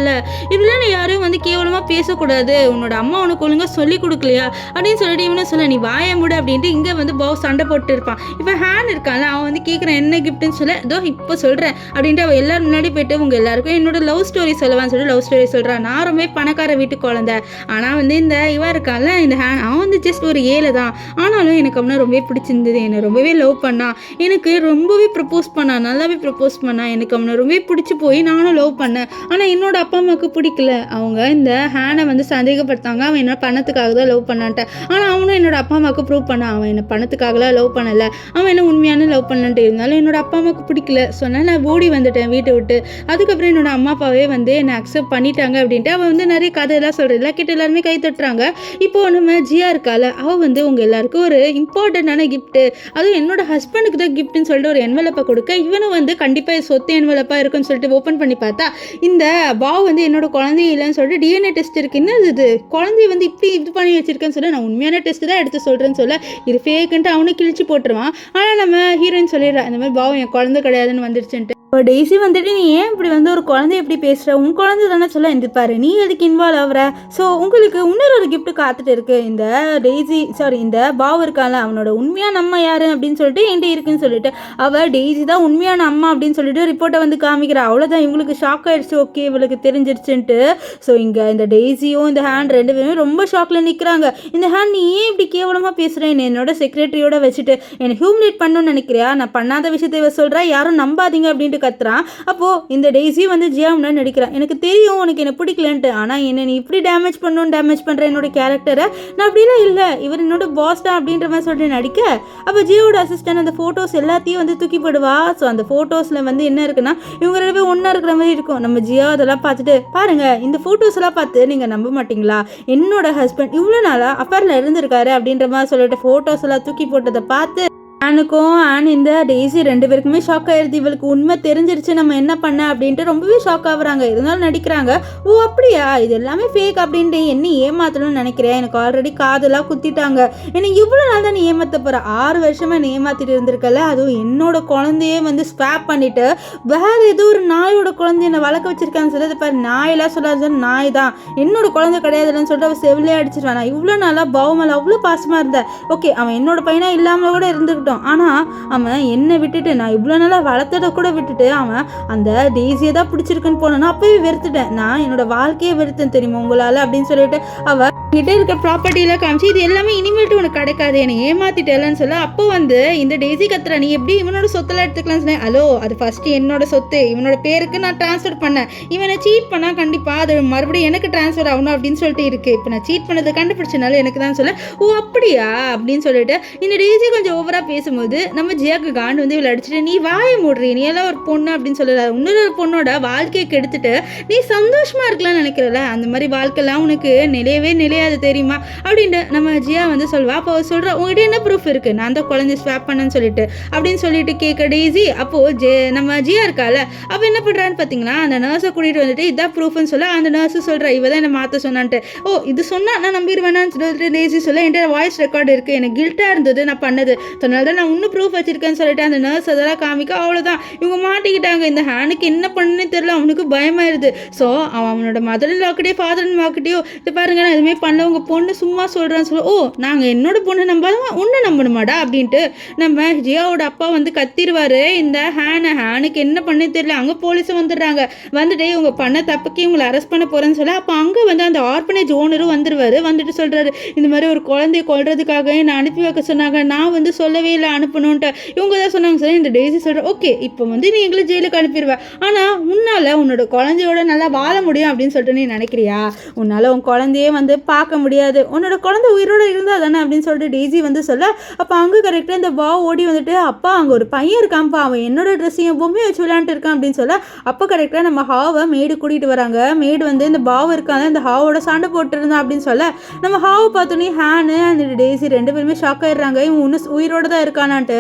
இப்படிலாம் நீ யாரையும் வந்து கேவலமாக பேசக்கூடாது, உன்னோட அம்மா உனக்கு ஒழுங்காக சொல்லி கொடுக்கலையா அப்படின்னு சொல்லிட்டு இவனும் சொல்ல, நீ வாய முடு அப்படின்ட்டு இங்கே வந்து பாவ சண்டை போட்டு இருப்பான். இப்போ ஹேண்ட் இருக்கான்ல, அவன் வந்து கேட்குறான் என்ன கிஃப்ட்னு சொல்ல, இதோ இப்போ சொல்கிறேன் அப்படின்ட்டு அவள் எல்லாரும் முன்னாடி போயிட்டு உங்கள் எல்லாருக்கும் என்னோட லவ் ஸ்டோரி சொல்லுவான்னு சொல்லி லவ் ஸ்டோரி சொல்கிறான். நான் ரொம்ப பணக்கார வீட்டு குழந்தை, ஆனால் வந்து இந்த இவன் இருக்கான்ல இந்த ஹேண்ட், அவன் வந்து ஜஸ்ட் ஒரு ஏழை தான். ஆனாலும் எனக்கு அவனை ரொம்பவே பிடிச்சிருந்தது, என்னை ரொம்பவே லவ் பண்ணான், எனக்கு ரொம்பவே ப்ரப்போஸ் பண்ணான், நல்லாவே ப்ரப்போஸ் பண்ணான், எனக்கு அவனை ரொம்பவே பிடிச்சி போய் நானும் லவ் பண்ணேன். ஆனால் என்னோட அப்பா அம்மாவுக்கு பிடிக்கல, அவங்க இந்த ஹேனை வந்து சந்தேகப்படுத்தாங்க, அவன் என்னோட பணத்துக்காக தான் லவ் பண்ணான்ட்டேன். ஆனால் அவனும் என்னோட அப்பா அம்மாவுக்கு ப்ரூவ் பண்ணான், அவன் என்னை பணத்துக்காகலாம் லவ் பண்ணலை, அவன் என்ன உண்மையான லவ் பண்ணலான்ட்டு. இருந்தாலும் என்னோட அப்பா அம்மாவுக்கு பிடிக்கல, சொன்னால் நான் ஓடி வந்துட்டேன் வீட்டை விட்டு. அதுக்கப்புறம் என்னோட அம்மா அப்பாவே வந்து என்னை அக்செப்ட் பண்ணிட்டாங்க அப்படின்ட்டு அவன் வந்து நிறைய கதையெல்லாம் சொல்கிறேன். எல்லாம் கிட்ட எல்லாருமே கை தட்டுறாங்க. இப்போ நம்ம ஜியா இருக்கால, அவள் வந்து உங்கள் எல்லாருக்கும் ஒரு இம்பார்ட்டண்டான கிஃப்ட்டு, அதுவும் என்னோட ஹஸ்பண்டுக்கு தான் கிஃப்ட்னு சொல்லிட்டு ஒரு என்வலப்பை கொடுக்க, இவனும் வந்து கண்டிப்பாக சொத்து என்வலப்பாக இருக்குன்னு சொல்லிட்டு ஓப்பன் பண்ணி பார்த்தா இந்த பாவ் வந்து என்னோட குழந்தைய இல்லைன்னு சொல்லிட்டு டிஎன்ஏ டெஸ்ட் இருக்கு, என்ன இது குழந்தைய வந்து இப்படி இது பண்ணி வச்சிருக்கேன்னு சொல்ல, நான் உண்மையான டெஸ்ட் தான் எடுத்து சொல்கிறேன்னு சொல்ல, இது ஃபேக்குன்ட்டு அவனு கிழிச்சு போட்டுருவான். ஆனால் நம்ம ஹீரோயின் சொல்லிடுறான், இந்த மாதிரி பாவம் என் குழந்தை கிடையாதுன்னு வந்துருச்சுன்ட்டு. இப்போ டெய்ஸி வந்துட்டு நீ ஏன் இப்படி வந்து ஒரு குழந்தைய எப்படி பேசுகிற, உன் குழந்தை தானே சொல்ல எந்திருப்பாரு, நீ எதுக்கு இன்வால்வ் ஆகிற? ஸோ உங்களுக்கு இன்னொரு ஒரு கிஃப்ட் காத்துட்டு இருக்கு, இந்த டெய்ஸி இந்த பாவ் இருக்கால அவனோட உண்மையான அம்மா யாரு அப்படின்னு சொல்லிட்டு என்கிட்ட இருக்குன்னு சொல்லிட்டு அவள் டெய்ஸி தான் உண்மையான அம்மா அப்படின்னு சொல்லிட்டு ரிப்போர்ட்டை வந்து காமிக்கிறா. அவ்வளோதான், இவங்களுக்கு ஷாக் ஆயிடுச்சு, ஓகே இவளுக்கு தெரிஞ்சிருச்சுன்ட்டு. ஸோ இங்கே இந்த டெய்ஸியும் இந்த ஹேண்ட் ரெண்டு பேருமே ரொம்ப ஷாக்கில் நிற்கிறாங்க. இந்த ஹேண்ட் நீ ஏன் இப்படி கேவலமாக பேசுகிறேன், என்னோட செக்ரட்டரியோட வச்சுட்டு என்னை ஹியூமிலேட் பண்ணணும்னு நினைக்கிறியா, நான் பண்ணாத விஷயத்தை இவ சொல்கிறா, யாரும் நம்பாதீங்க அப்படின்ட்டு கத்துறான். அப்போ இந்த டெய்ஸி வந்து ஜியா முன்னாடி நடிக்கிறான், எனக்கு தெரியும் உனக்கு என்ன பிடிக்கலன்ட்டு, ஆனால் என்ன நீ இப்படி டேமேஜ் பண்ற என்னோட கேரக்டரை, நான் அப்படிலாம் இல்லை, இவர் என்னோட பாஸ் தான் அப்படின்ற மாதிரி சொல்லிட்டு நடிக்க, அப்போ ஜியோட அசிஸ்டன்ட் அந்த ஃபோட்டோஸ் எல்லாத்தையும் வந்து தூக்கி போடுவா. ஸோ அந்த ஃபோட்டோஸில் வந்து என்ன இருக்குன்னா இவங்க ரெண்டு பேரும் ஒன்றா இருக்கிற மாதிரி இருக்கும். நம்ம ஜியோ அதெல்லாம் பார்த்துட்டு, பாருங்க இந்த ஃபோட்டோஸ் எல்லாம் பார்த்து நீங்கள் நம்ப மாட்டீங்களா, என்னோட ஹஸ்பண்ட் இவ்வளோ நாளாக அஃபேரில் இருந்திருக்காரு அப்படின்ற மாதிரி சொல்லிட்டு ஃபோட்டோஸ் எல்லாம் தூக்கி போட்டதை பார்த்து இந்த டெய்ஸி ரெண்டு பேருக்குமே ஷாக் ஆயிடுது. இவளுக்கு உண்மை தெரிஞ்சிருச்சு நம்ம என்ன பண்ண அப்படின்ட்டு ரொம்பவே ஷாக் ஆகுறாங்க. இருந்தாலும் நடிக்கிறாங்க, ஓ அப்படியா இது எல்லாமே ஃபேக் அப்படின்ட்டு என்ன ஏமாத்தணும்னு நினைக்கிறேன், எனக்கு ஆல்ரெடி காதெல்லாம் குத்திட்டாங்க, என்னை இவ்வளோ நாள் தான் நீ ஏமாத்த போகிற, 6 வருஷமாக நீ ஏமாத்திட்டு இருந்திருக்கல, அதுவும் என்னோட குழந்தையே வந்து ஸ்வாப் பண்ணிட்டு வேற ஏதோ ஒரு நாயோட குழந்தைய என்னை வளர்க்க வச்சிருக்கான்னு சொல்லிட்டு பாரு, நாயெல்லாம் சொல்லாது நாய் தான் என்னோட குழந்தை கிடையாதுன்னு சொல்லிட்டு அவள் செவிலே அடிச்சிருவான். நான் இவ்வளோ நாளாக பாவமல் அவ்வளோ பாசமாக இருந்தேன், ஓகே அவன் என்னோட பையனா இல்லாமல் கூட இருந்துக்கிட்டோம், ஆனால் அவன் என்னை விட்டுட்டு நான் இவ்வளோ நாளாக வளர்த்ததை கூட விட்டுட்டு அவன் அந்த டெய்ஸியை தான் பிடிச்சிருக்குன்னு போனேன்னா அப்பவே வெறுத்துட்டேன், நான் என்னோட வாழ்க்கையை வெறுத்தேன் தெரியுமா உங்களால் அப்படின்னு சொல்லிட்டு அவள் கிட்ட இருக்க ப்ராப்பர்ட்டியெல்லாம் காமிச்சு இது எல்லாமே இனிமேட்டு உனக்கு கிடைக்காது, என்னை ஏமாத்திட்டேன்னு சொல்ல, அப்போ வந்து இந்த டெய்ஸி கத்துறா, நீ எப்படி இவனோட சொத்தெல்லாம் எடுத்துக்கலாம்னு சொன்னேன். ஹலோ அது ஃபர்ஸ்ட் என்னோட சொத்து, இவனோட பேருக்கு நான் ட்ரான்ஸ்ஃபர் பண்ணேன், இவனை சீட் பண்ணால் கண்டிப்பாக அது மறுபடியும் எனக்கு ட்ரான்ஸ்ஃபர் ஆகணும் அப்படின்னு சொல்லிட்டு இருக்கு, இப்போ நான் சீட் பண்ணதை கண்டுபிடிச்சனால எனக்கு தான் சொல்ல, ஓ அப்படியா அப்படின்னு சொல்லிட்டு இந்த டெய்ஸி கொஞ்சம் ஓவராக பேசும்போது நம்ம ஜியாக்கு காண்டு வந்து இவளை அடிச்சுட்டு, நீ வாயை மூடுறீ, நீ எல்லாம் ஒரு பொண்ணு அப்படின்னு சொல்லுறாரு, இன்னொரு பொண்ணோட வாழ்க்கையை கெடுத்துட்டு நீ சந்தோஷமா இருக்கலாம்னு நினைக்கிறல, அந்த மாதிரி வாழ்க்கைலாம் உனக்கு நிலையாது தெரியுமா அப்படின்ட்டு நம்ம ஜியா வந்து சொல்வா. அப்போ சொல்ற, உங்ககிட்ட என்ன ப்ரூஃப் இருக்கு நான் தான் குழந்தை ஸ்வாப் பண்ணேன்னு சொல்லிட்டு அப்படின்னு சொல்லிட்டு கேட்க டெய்ஸி. அப்போ நம்ம ஜியா இருக்கால அப்போ என்ன பண்றான்னு பார்த்தீங்கன்னா அந்த நர்ஸை கூட்டிட்டு வந்துட்டு இதான் ப்ரூஃப்னு சொல்ல, அந்த நர்ஸ் சொல்ற இவ தான் என்ன மாற்ற சொன்னான்ட்டு, ஓ இது சொன்னா நான் நம்பிடுவேனான்னு சொல்லிட்டு டெய்ஸி சொல்ல, என்கிட்ட வாய்ஸ் ரெக்கார்டு இருக்கு, எனக்கு கில்ட்டா இருந்தது நான் பண்ணது, அதனால தான் நான் இன்னும் ப்ரூஃப் வச்சிருக்கேன்னு சொல்லிட்டு அந்த நர்ஸ் அதெல்லாம் காமிக்க, அவ்வளோதான் இவங்க மாட்டிக்கிட்டாங்க. இந்த ஹேனுக்கு என்ன பண்ணுன்னு தெரியல, அவனுக்கு பயமாயிருது. ஸோ அவனோட மதர் லாக்கிட்டே ஃபாதர் லாக்கிட்டேயோ இது பாருங்க நான் எதுவுமே பண்ணல, உங்க பொண்ணு சும்மா சொல்றான்னு சொல்ல, ஓ நாங்கள் என்னோட பொண்ணை நம்பாதவங்க உன்னை நம்பணுமாடா அப்படின்ட்டு நம்ம ஜியாவோட அப்பா வந்து கத்திடுவாரு. இந்த ஹேனுக்கு என்ன பண்ணு தெரியல, அங்கே போலீஸும் வந்துடுறாங்க, வந்துட்டு இவங்க பண்ண தப்புக்கு இவங்களை அரெஸ்ட் பண்ண போறேன்னு சொல்ல, அப்போ அங்கே வந்து அந்த ஆர்பனேஜ் ஓனரும் வந்துடுவாரு. வந்துட்டு சொல்றாரு, இந்த மாதிரி ஒரு குழந்தைய கொல்றதுக்காக என்னை அனுப்பி வைக்க சொன்னாங்க, நான் வந்து சொல்லவே இல்லை அனுப்பணுன்ட்டு, இவங்க தான் சொன்னாங்க சார். இந்த டெய்ஸி சொல்ற, ஓகே இப்போ வந்து நீ எங்களை ஜெயிலுக்கு அனுப்பிடுவேன், ஆனால் உன்னால உன்னோட குழந்தையோட நல்லா வாழ முடியும் அப்படின்னு சொல்லிட்டு நீ நினைக்கிறியா, உன்னால உன் குழந்தையே வந்து பார்க்க முடியாது, உன்னோட குழந்தை உயிரோடு இருந்தால் தானே அப்படின்னு சொல்லிட்டு டெய்ஸி வந்து சொல்ல, அப்போ அங்கே கரெக்டாக இந்த பாவ் ஓடி வந்துட்டு, அப்பா அங்கே ஒரு பையன் இருக்கான்ப்பா, அவன் என்னோட ட்ரெஸ்ஸையும் பொம்மையை வச்சு விளையாண்டு இருக்கான் அப்படின்னு சொல்ல, அப்போ கரெக்டாக நம்ம ஹாவை மேடு கூட்டிகிட்டு வராங்க. மேடு வந்து இந்த பாவ் இருக்காங்க இந்த ஹாவோட சண்டை போட்டுருந்தான் அப்படின்னு சொல்ல, நம்ம ஹாவை பார்த்தோன்னே ஹேனு அந்த டெய்ஸி 2 பேருமே ஷாக் ஆயிடுறாங்க, இவன் இன்னும் உயிரோடு தான் இருக்கானான்ட்டு.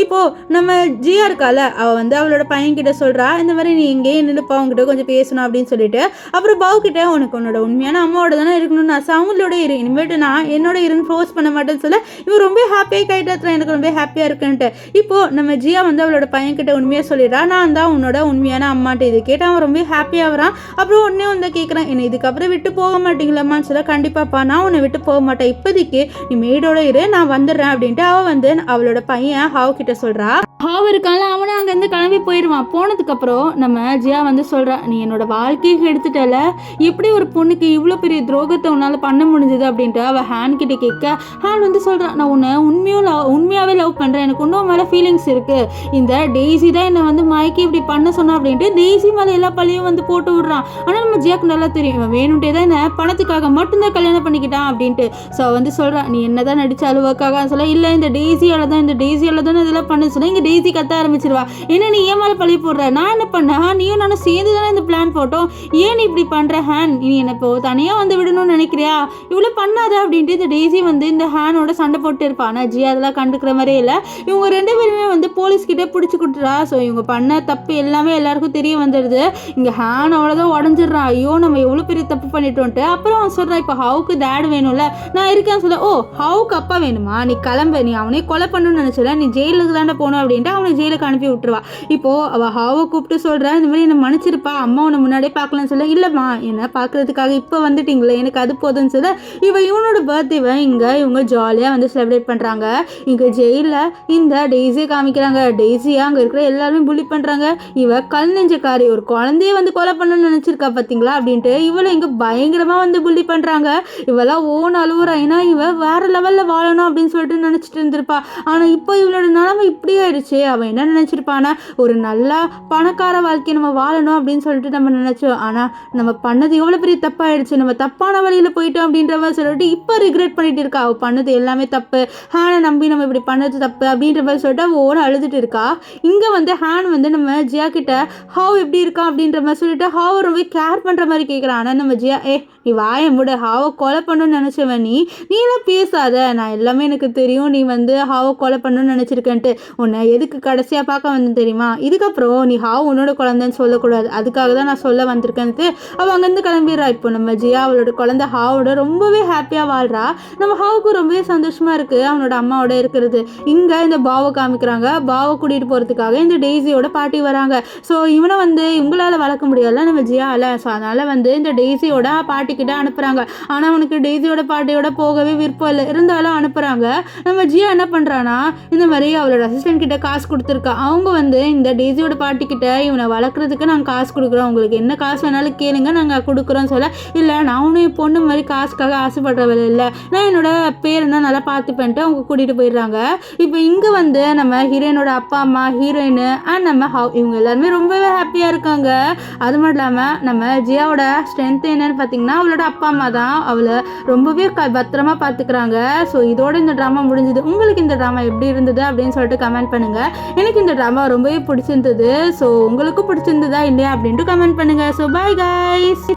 இப்போது நம்ம ஜியா இருக்கால, அவள் வந்து அவளோட பையன்கிட்ட சொல்கிறா, இந்த மாதிரி நீ எங்கேயே நின்றுப்பா அவங்ககிட்ட கொஞ்சம் பேசணும் அப்படின்னு சொல்லிட்டு. அப்புறம் பாவ் கிட்ட உனக்கு உன்னோட உண்மையான அம்மாவோட தானே இருக்கணும்னு ஆசை, அவங்களோட இரு, இனிமேட்டு நான் என்னோட இருன்னு ஃபோர்ஸ் பண்ண மாட்டேன்னு சொல்ல, இவன் ரொம்ப ஹாப்பியாக கைட்டாத்துல எனக்கு ரொம்ப ஹாப்பியாக இருக்குன்ட்டு. இப்போது நம்ம ஜியா வந்து அவளோட பையன்கிட்ட உண்மையாக சொல்லிடுறா, நான் தான் உன்னோட உண்மையான அம்மாட்டு. இது கேட்டு அவன் ரொம்ப ஹாப்பியாக வரான். அப்புறம் ஒன்றே வந்து கேட்குறான், என்னை இதுக்கப்புறம் விட்டு போக மாட்டீங்களாம்மான்னு சொல்ல, கண்டிப்பாப்பா நான் உன்னை விட்டு போக மாட்டேன், இப்போதைக்கு நீ மேடோட இரு, நான் வந்துடுறேன் அப்படின்ட்டு அவள் வந்து அவளோட பையன் ஹாவ் கிட்ட சொல்கிறா. ஹாவ் இருக்கான்ல, அவனை அங்கேருந்து கிளம்பி போயிடுவான். போனதுக்கப்புறம் நம்ம ஜியா வந்து சொல்கிறான், நீ என்னோட வாழ்க்கையை எடுத்துட்டல, எப்படி ஒரு பொண்ணுக்கு இவ்வளோ பெரிய துரோகத்தை உன்னால் பண்ண முடிஞ்சது அப்படின்ட்டு அவள் ஹேன் கிட்ட கேட்க, ஹேன் வந்து சொல்கிறான், நான் உன்னை உண்மையாகவே லவ் பண்ணுறேன், எனக்கு இன்னும் மேலே ஃபீலிங்ஸ் இருக்குது, இந்த டெய்ஸி தான் என்னை வந்து மயக்கி இப்படி பண்ண சொன்னான் அப்படின்ட்டு டெய்ஸி மேலே எல்லா பழியும் வந்து போட்டு விடுறான். ஆனால் நம்ம ஜியாக்கு நல்லா தெரியும், இவன் வேணுன்ட்டே தான் என்ன பணத்துக்காக மட்டும்தான் கல்யாணம் பண்ணிக்கிட்டான் அப்படின்ட்டு. ஸோ வந்து சொல்கிறான், நீ என்ன தான் நடிச்ச அலுவக்காக சொல்ல, இல்லை இந்த டெய்ஸியால் தான் இதெல்லாம் பண்ண சொல்ல, இங்கே டெய்ஸி கத்த ஆரம்பிச்சிருவா, என்ன நீ ஏன் மேலே பழி போடுற, நான் என்ன பண்ணேன், நீயும் நானும் சேர்ந்து தானே இந்த பிளான் போட்டோம், ஏன் நீ இப்படி பண்ணுற ஹேன், நீ என்ன இப்போ தனியாக வந்து விடணும்னு நினைக்கிறியா, இவ்வளோ பண்ணாத அப்படின்ட்டு இந்த டெய்ஸி வந்து இந்த ஹேனோட சண்டை போட்டு இருப்பான். ஆனால் ஜியா அதெல்லாம் கண்டுக்கிற மாதிரியே இல்லை. இவங்க 2 பேருமே வந்து போலீஸ்கிட்டே பிடிச்சி கொடுத்துறா. ஸோ இவங்க பண்ண தப்பு எல்லாமே எல்லாருக்கும் தெரிய வந்துடுது. இங்கே ஹேன் அவ்வளோதான் உடஞ்சிடுறான், ஐயோ நம்ம எவ்வளோ பெரிய தப்பு பண்ணிட்டோன்ட்டு. அப்புறம் அவன் சொல்கிறான், இப்போ ஹவுக்கு டேட் வேணும்ல, நான் இருக்கேன்னு சொல்ல, ஓ ஹவுக்கு அப்பா வேணுமா, நீ கிளம்ப, நீ அவனே கொலை பண்ணணும்னு நினச்சல, நீ ஜெயிலுக்கு தானே போகணும் அப்படின்ட்டு அவனை ஜெயிலுக்கு அனுப்பி விட்டுருவா. இப்போது அவள் ஹாவை கூப்பிட்டு சொல்கிறா, இந்த மாதிரி என்னை மன்னிச்சிருப்பா, அம்மா உன்னை முன்னாடியே பார்க்கலான்னு சொல்ல, இல்லைம்மா என்னை பார்க்குறதுக்காக இப்போ வந்துட்டீங்களே எனக்கு அது போதும்னு சொல்ல, இவனோட பர்த்டேவை இங்கே இவங்க ஜாலியாக வந்து செலிப்ரேட் பண்ணுறாங்க. இங்கே ஜெயிலில் இந்த டெய்ஸியை காமிக்கிறாங்க. டெய்ஸியாக அங்கே இருக்கிற எல்லாருமே புள்ளி பண்ணுறாங்க, இவ கல் நெஞ்சக்காரி, ஒரு குழந்தைய வந்து கொலை பண்ணணும்னு நினச்சிருக்கா பார்த்தீங்களா அப்படின்ட்டு இவளை இங்கே பயங்கரமாக வந்து புள்ளி பண்ணுறாங்க. இவெல்லாம் ஓன் அழுவுறா, ஏன்னா இவ வேறு லெவலில் வாழணும் அப்படின்னு சொல்லிட்டு நினச்சிட்டு இருந்திருப்பா. ஆனால் இப்போ இவளோட நிலைமை இப்படி ஆயிடுச்சு. அவன் என்ன நினச்சிருப்பானா, ஒரு நல்லா பணக்கார வாழ்க்கையை நம்ம வாழணும் அப்படின்னு சொல்லிட்டு நம்ம நினச்சோம். ஆனால் நம்ம பண்ணது எவ்வளோ பெரிய தப்பாயிடுச்சு, நம்ம தப்பான வழியில் போயிட்டோம் அப்படின்ற மாதிரி சொல்லிட்டு இப்போ ரிக்ரெட் பண்ணிட்டு இருக்கா. அவள் பண்ணது எல்லாமே தப்பு, ஹேனை நம்பி நம்ம இப்படி பண்ணது தப்பு அப்படின்ற மாதிரி சொல்லிட்டு அவள் ஓட அழுதுட்டு இருக்கா. இங்கே வந்து ஹேன் வந்து நம்ம ஜியா கிட்ட ஹாவ் எப்படி இருக்கா அப்படின்ற மாதிரி சொல்லிட்டு ஹாவை ரொம்ப கேர் பண்ணுற மாதிரி கேட்குறான். ஆனால் நம்ம ஜியா, நீ வாய முட, ஹாவை கொலை பண்ணணும்னு நினச்சவன் நீ எல்லாம் பேசாத, நான் எல்லாமே எனக்கு தெரியும், நீ வந்து ஹாவை கொலை பண்ணணும்னு நினச்சிருக்கேன்ட்டு. உன்னை எதுக்கு கடைசியாக பார்க்க வந்து தெரியுமா, இதுக்கப்புறம் நீ ஹாவ் உன்னோட குழந்தைன்னு சொல்லக்கூடாது, அதுக்காக தான் நான் சொல்ல வந்திருக்கேன்ட்டு அவள் அங்கேருந்து கிளம்பிடுறா. இப்போ நம்ம ஜியா அவளோட குழந்தை ஹாவோட ரொம்பவே ஹாப்பியாக வாழ்கிறா. நம்ம ஹாவுக்கு ரொம்பவே சந்தோஷமாக இருக்குது அவனோட அம்மாவோட இருக்கிறது. இங்கே இந்த பாவை காமிக்கிறாங்க. பாவை கூட்டிகிட்டு போகிறதுக்காக இந்த டெய்ஸியோட பாட்டி வராங்க. ஸோ இவனை வந்து இவங்களால் வளர்க்க முடியாதுல நம்ம ஜியாவில். ஸோ அதனால் வந்து இந்த டெய்ஸியோட பாட்டிக்கிட்ட அனுப்புகிறாங்க. ஆனால் அவனுக்கு டெய்ஸியோட பாட்டியோட போகவே விருப்பம் இல்லை, இருந்தாலும் அனுப்புகிறாங்க. நம்ம ஜியா என்ன பண்ணுறான்னா, இந்த மாதிரி அவளோட அசிஸ்டன்ட் கிட்ட காசு கொடுத்துருக்கா. அவங்க வந்து இந்த டெய்ஸியோட பாட்டிக்கிட்ட இவனை வளர்க்குறதுக்கு நாங்கள் காசு கொடுக்குறோம், உங்களுக்கு என்ன காசு வேணாலும் கேளுங்க நாங்கள் கொடுக்குறோன்னு சொல்ல, இல்லை நான் உன்னை பொண்ணு மாதிரி காசுக்காக ஆசைப்படுறவள் இல்லை, நான் என்னோட பேரனை நல்லா பார்த்துப்பேன்ட்டு அவங்க கூட்டிகிட்டு போயிடுறாங்க. இப்போ இங்கே வந்து நம்ம ஹீரோயினோட அப்பா அம்மா, ஹீரோயின் அண்ட் நம்ம ஹவ் இவங்க எல்லாருமே ரொம்பவே ஹாப்பியாக இருக்காங்க. அது மட்டும் இல்லாமல் நம்ம ஜியாவோட ஸ்ட்ரென்த் என்னன்னு பார்த்தீங்கன்னா அவளோட அப்பா அம்மா தான் அவளை ரொம்பவே பத்திரமா பார்த்துக்கிறாங்க. ஸோ இதோட இந்த ட்ராமா முடிஞ்சது. உங்களுக்கு இந்த ட்ராமா எப்படி இருந்தது அப்படின்னு சொல்லிட்டு கமெண்ட் பண்ணுங்கள். எனக்கு இந்த ட்ராமா ரொம்பவே பிடிச்சிருந்தது. ஸோ உங்களுக்கும் பிடிச்சிருந்ததா இல்லையா அப்படின்ட்டு கமெண்ட் பண்ணுங்கள். So bye guys.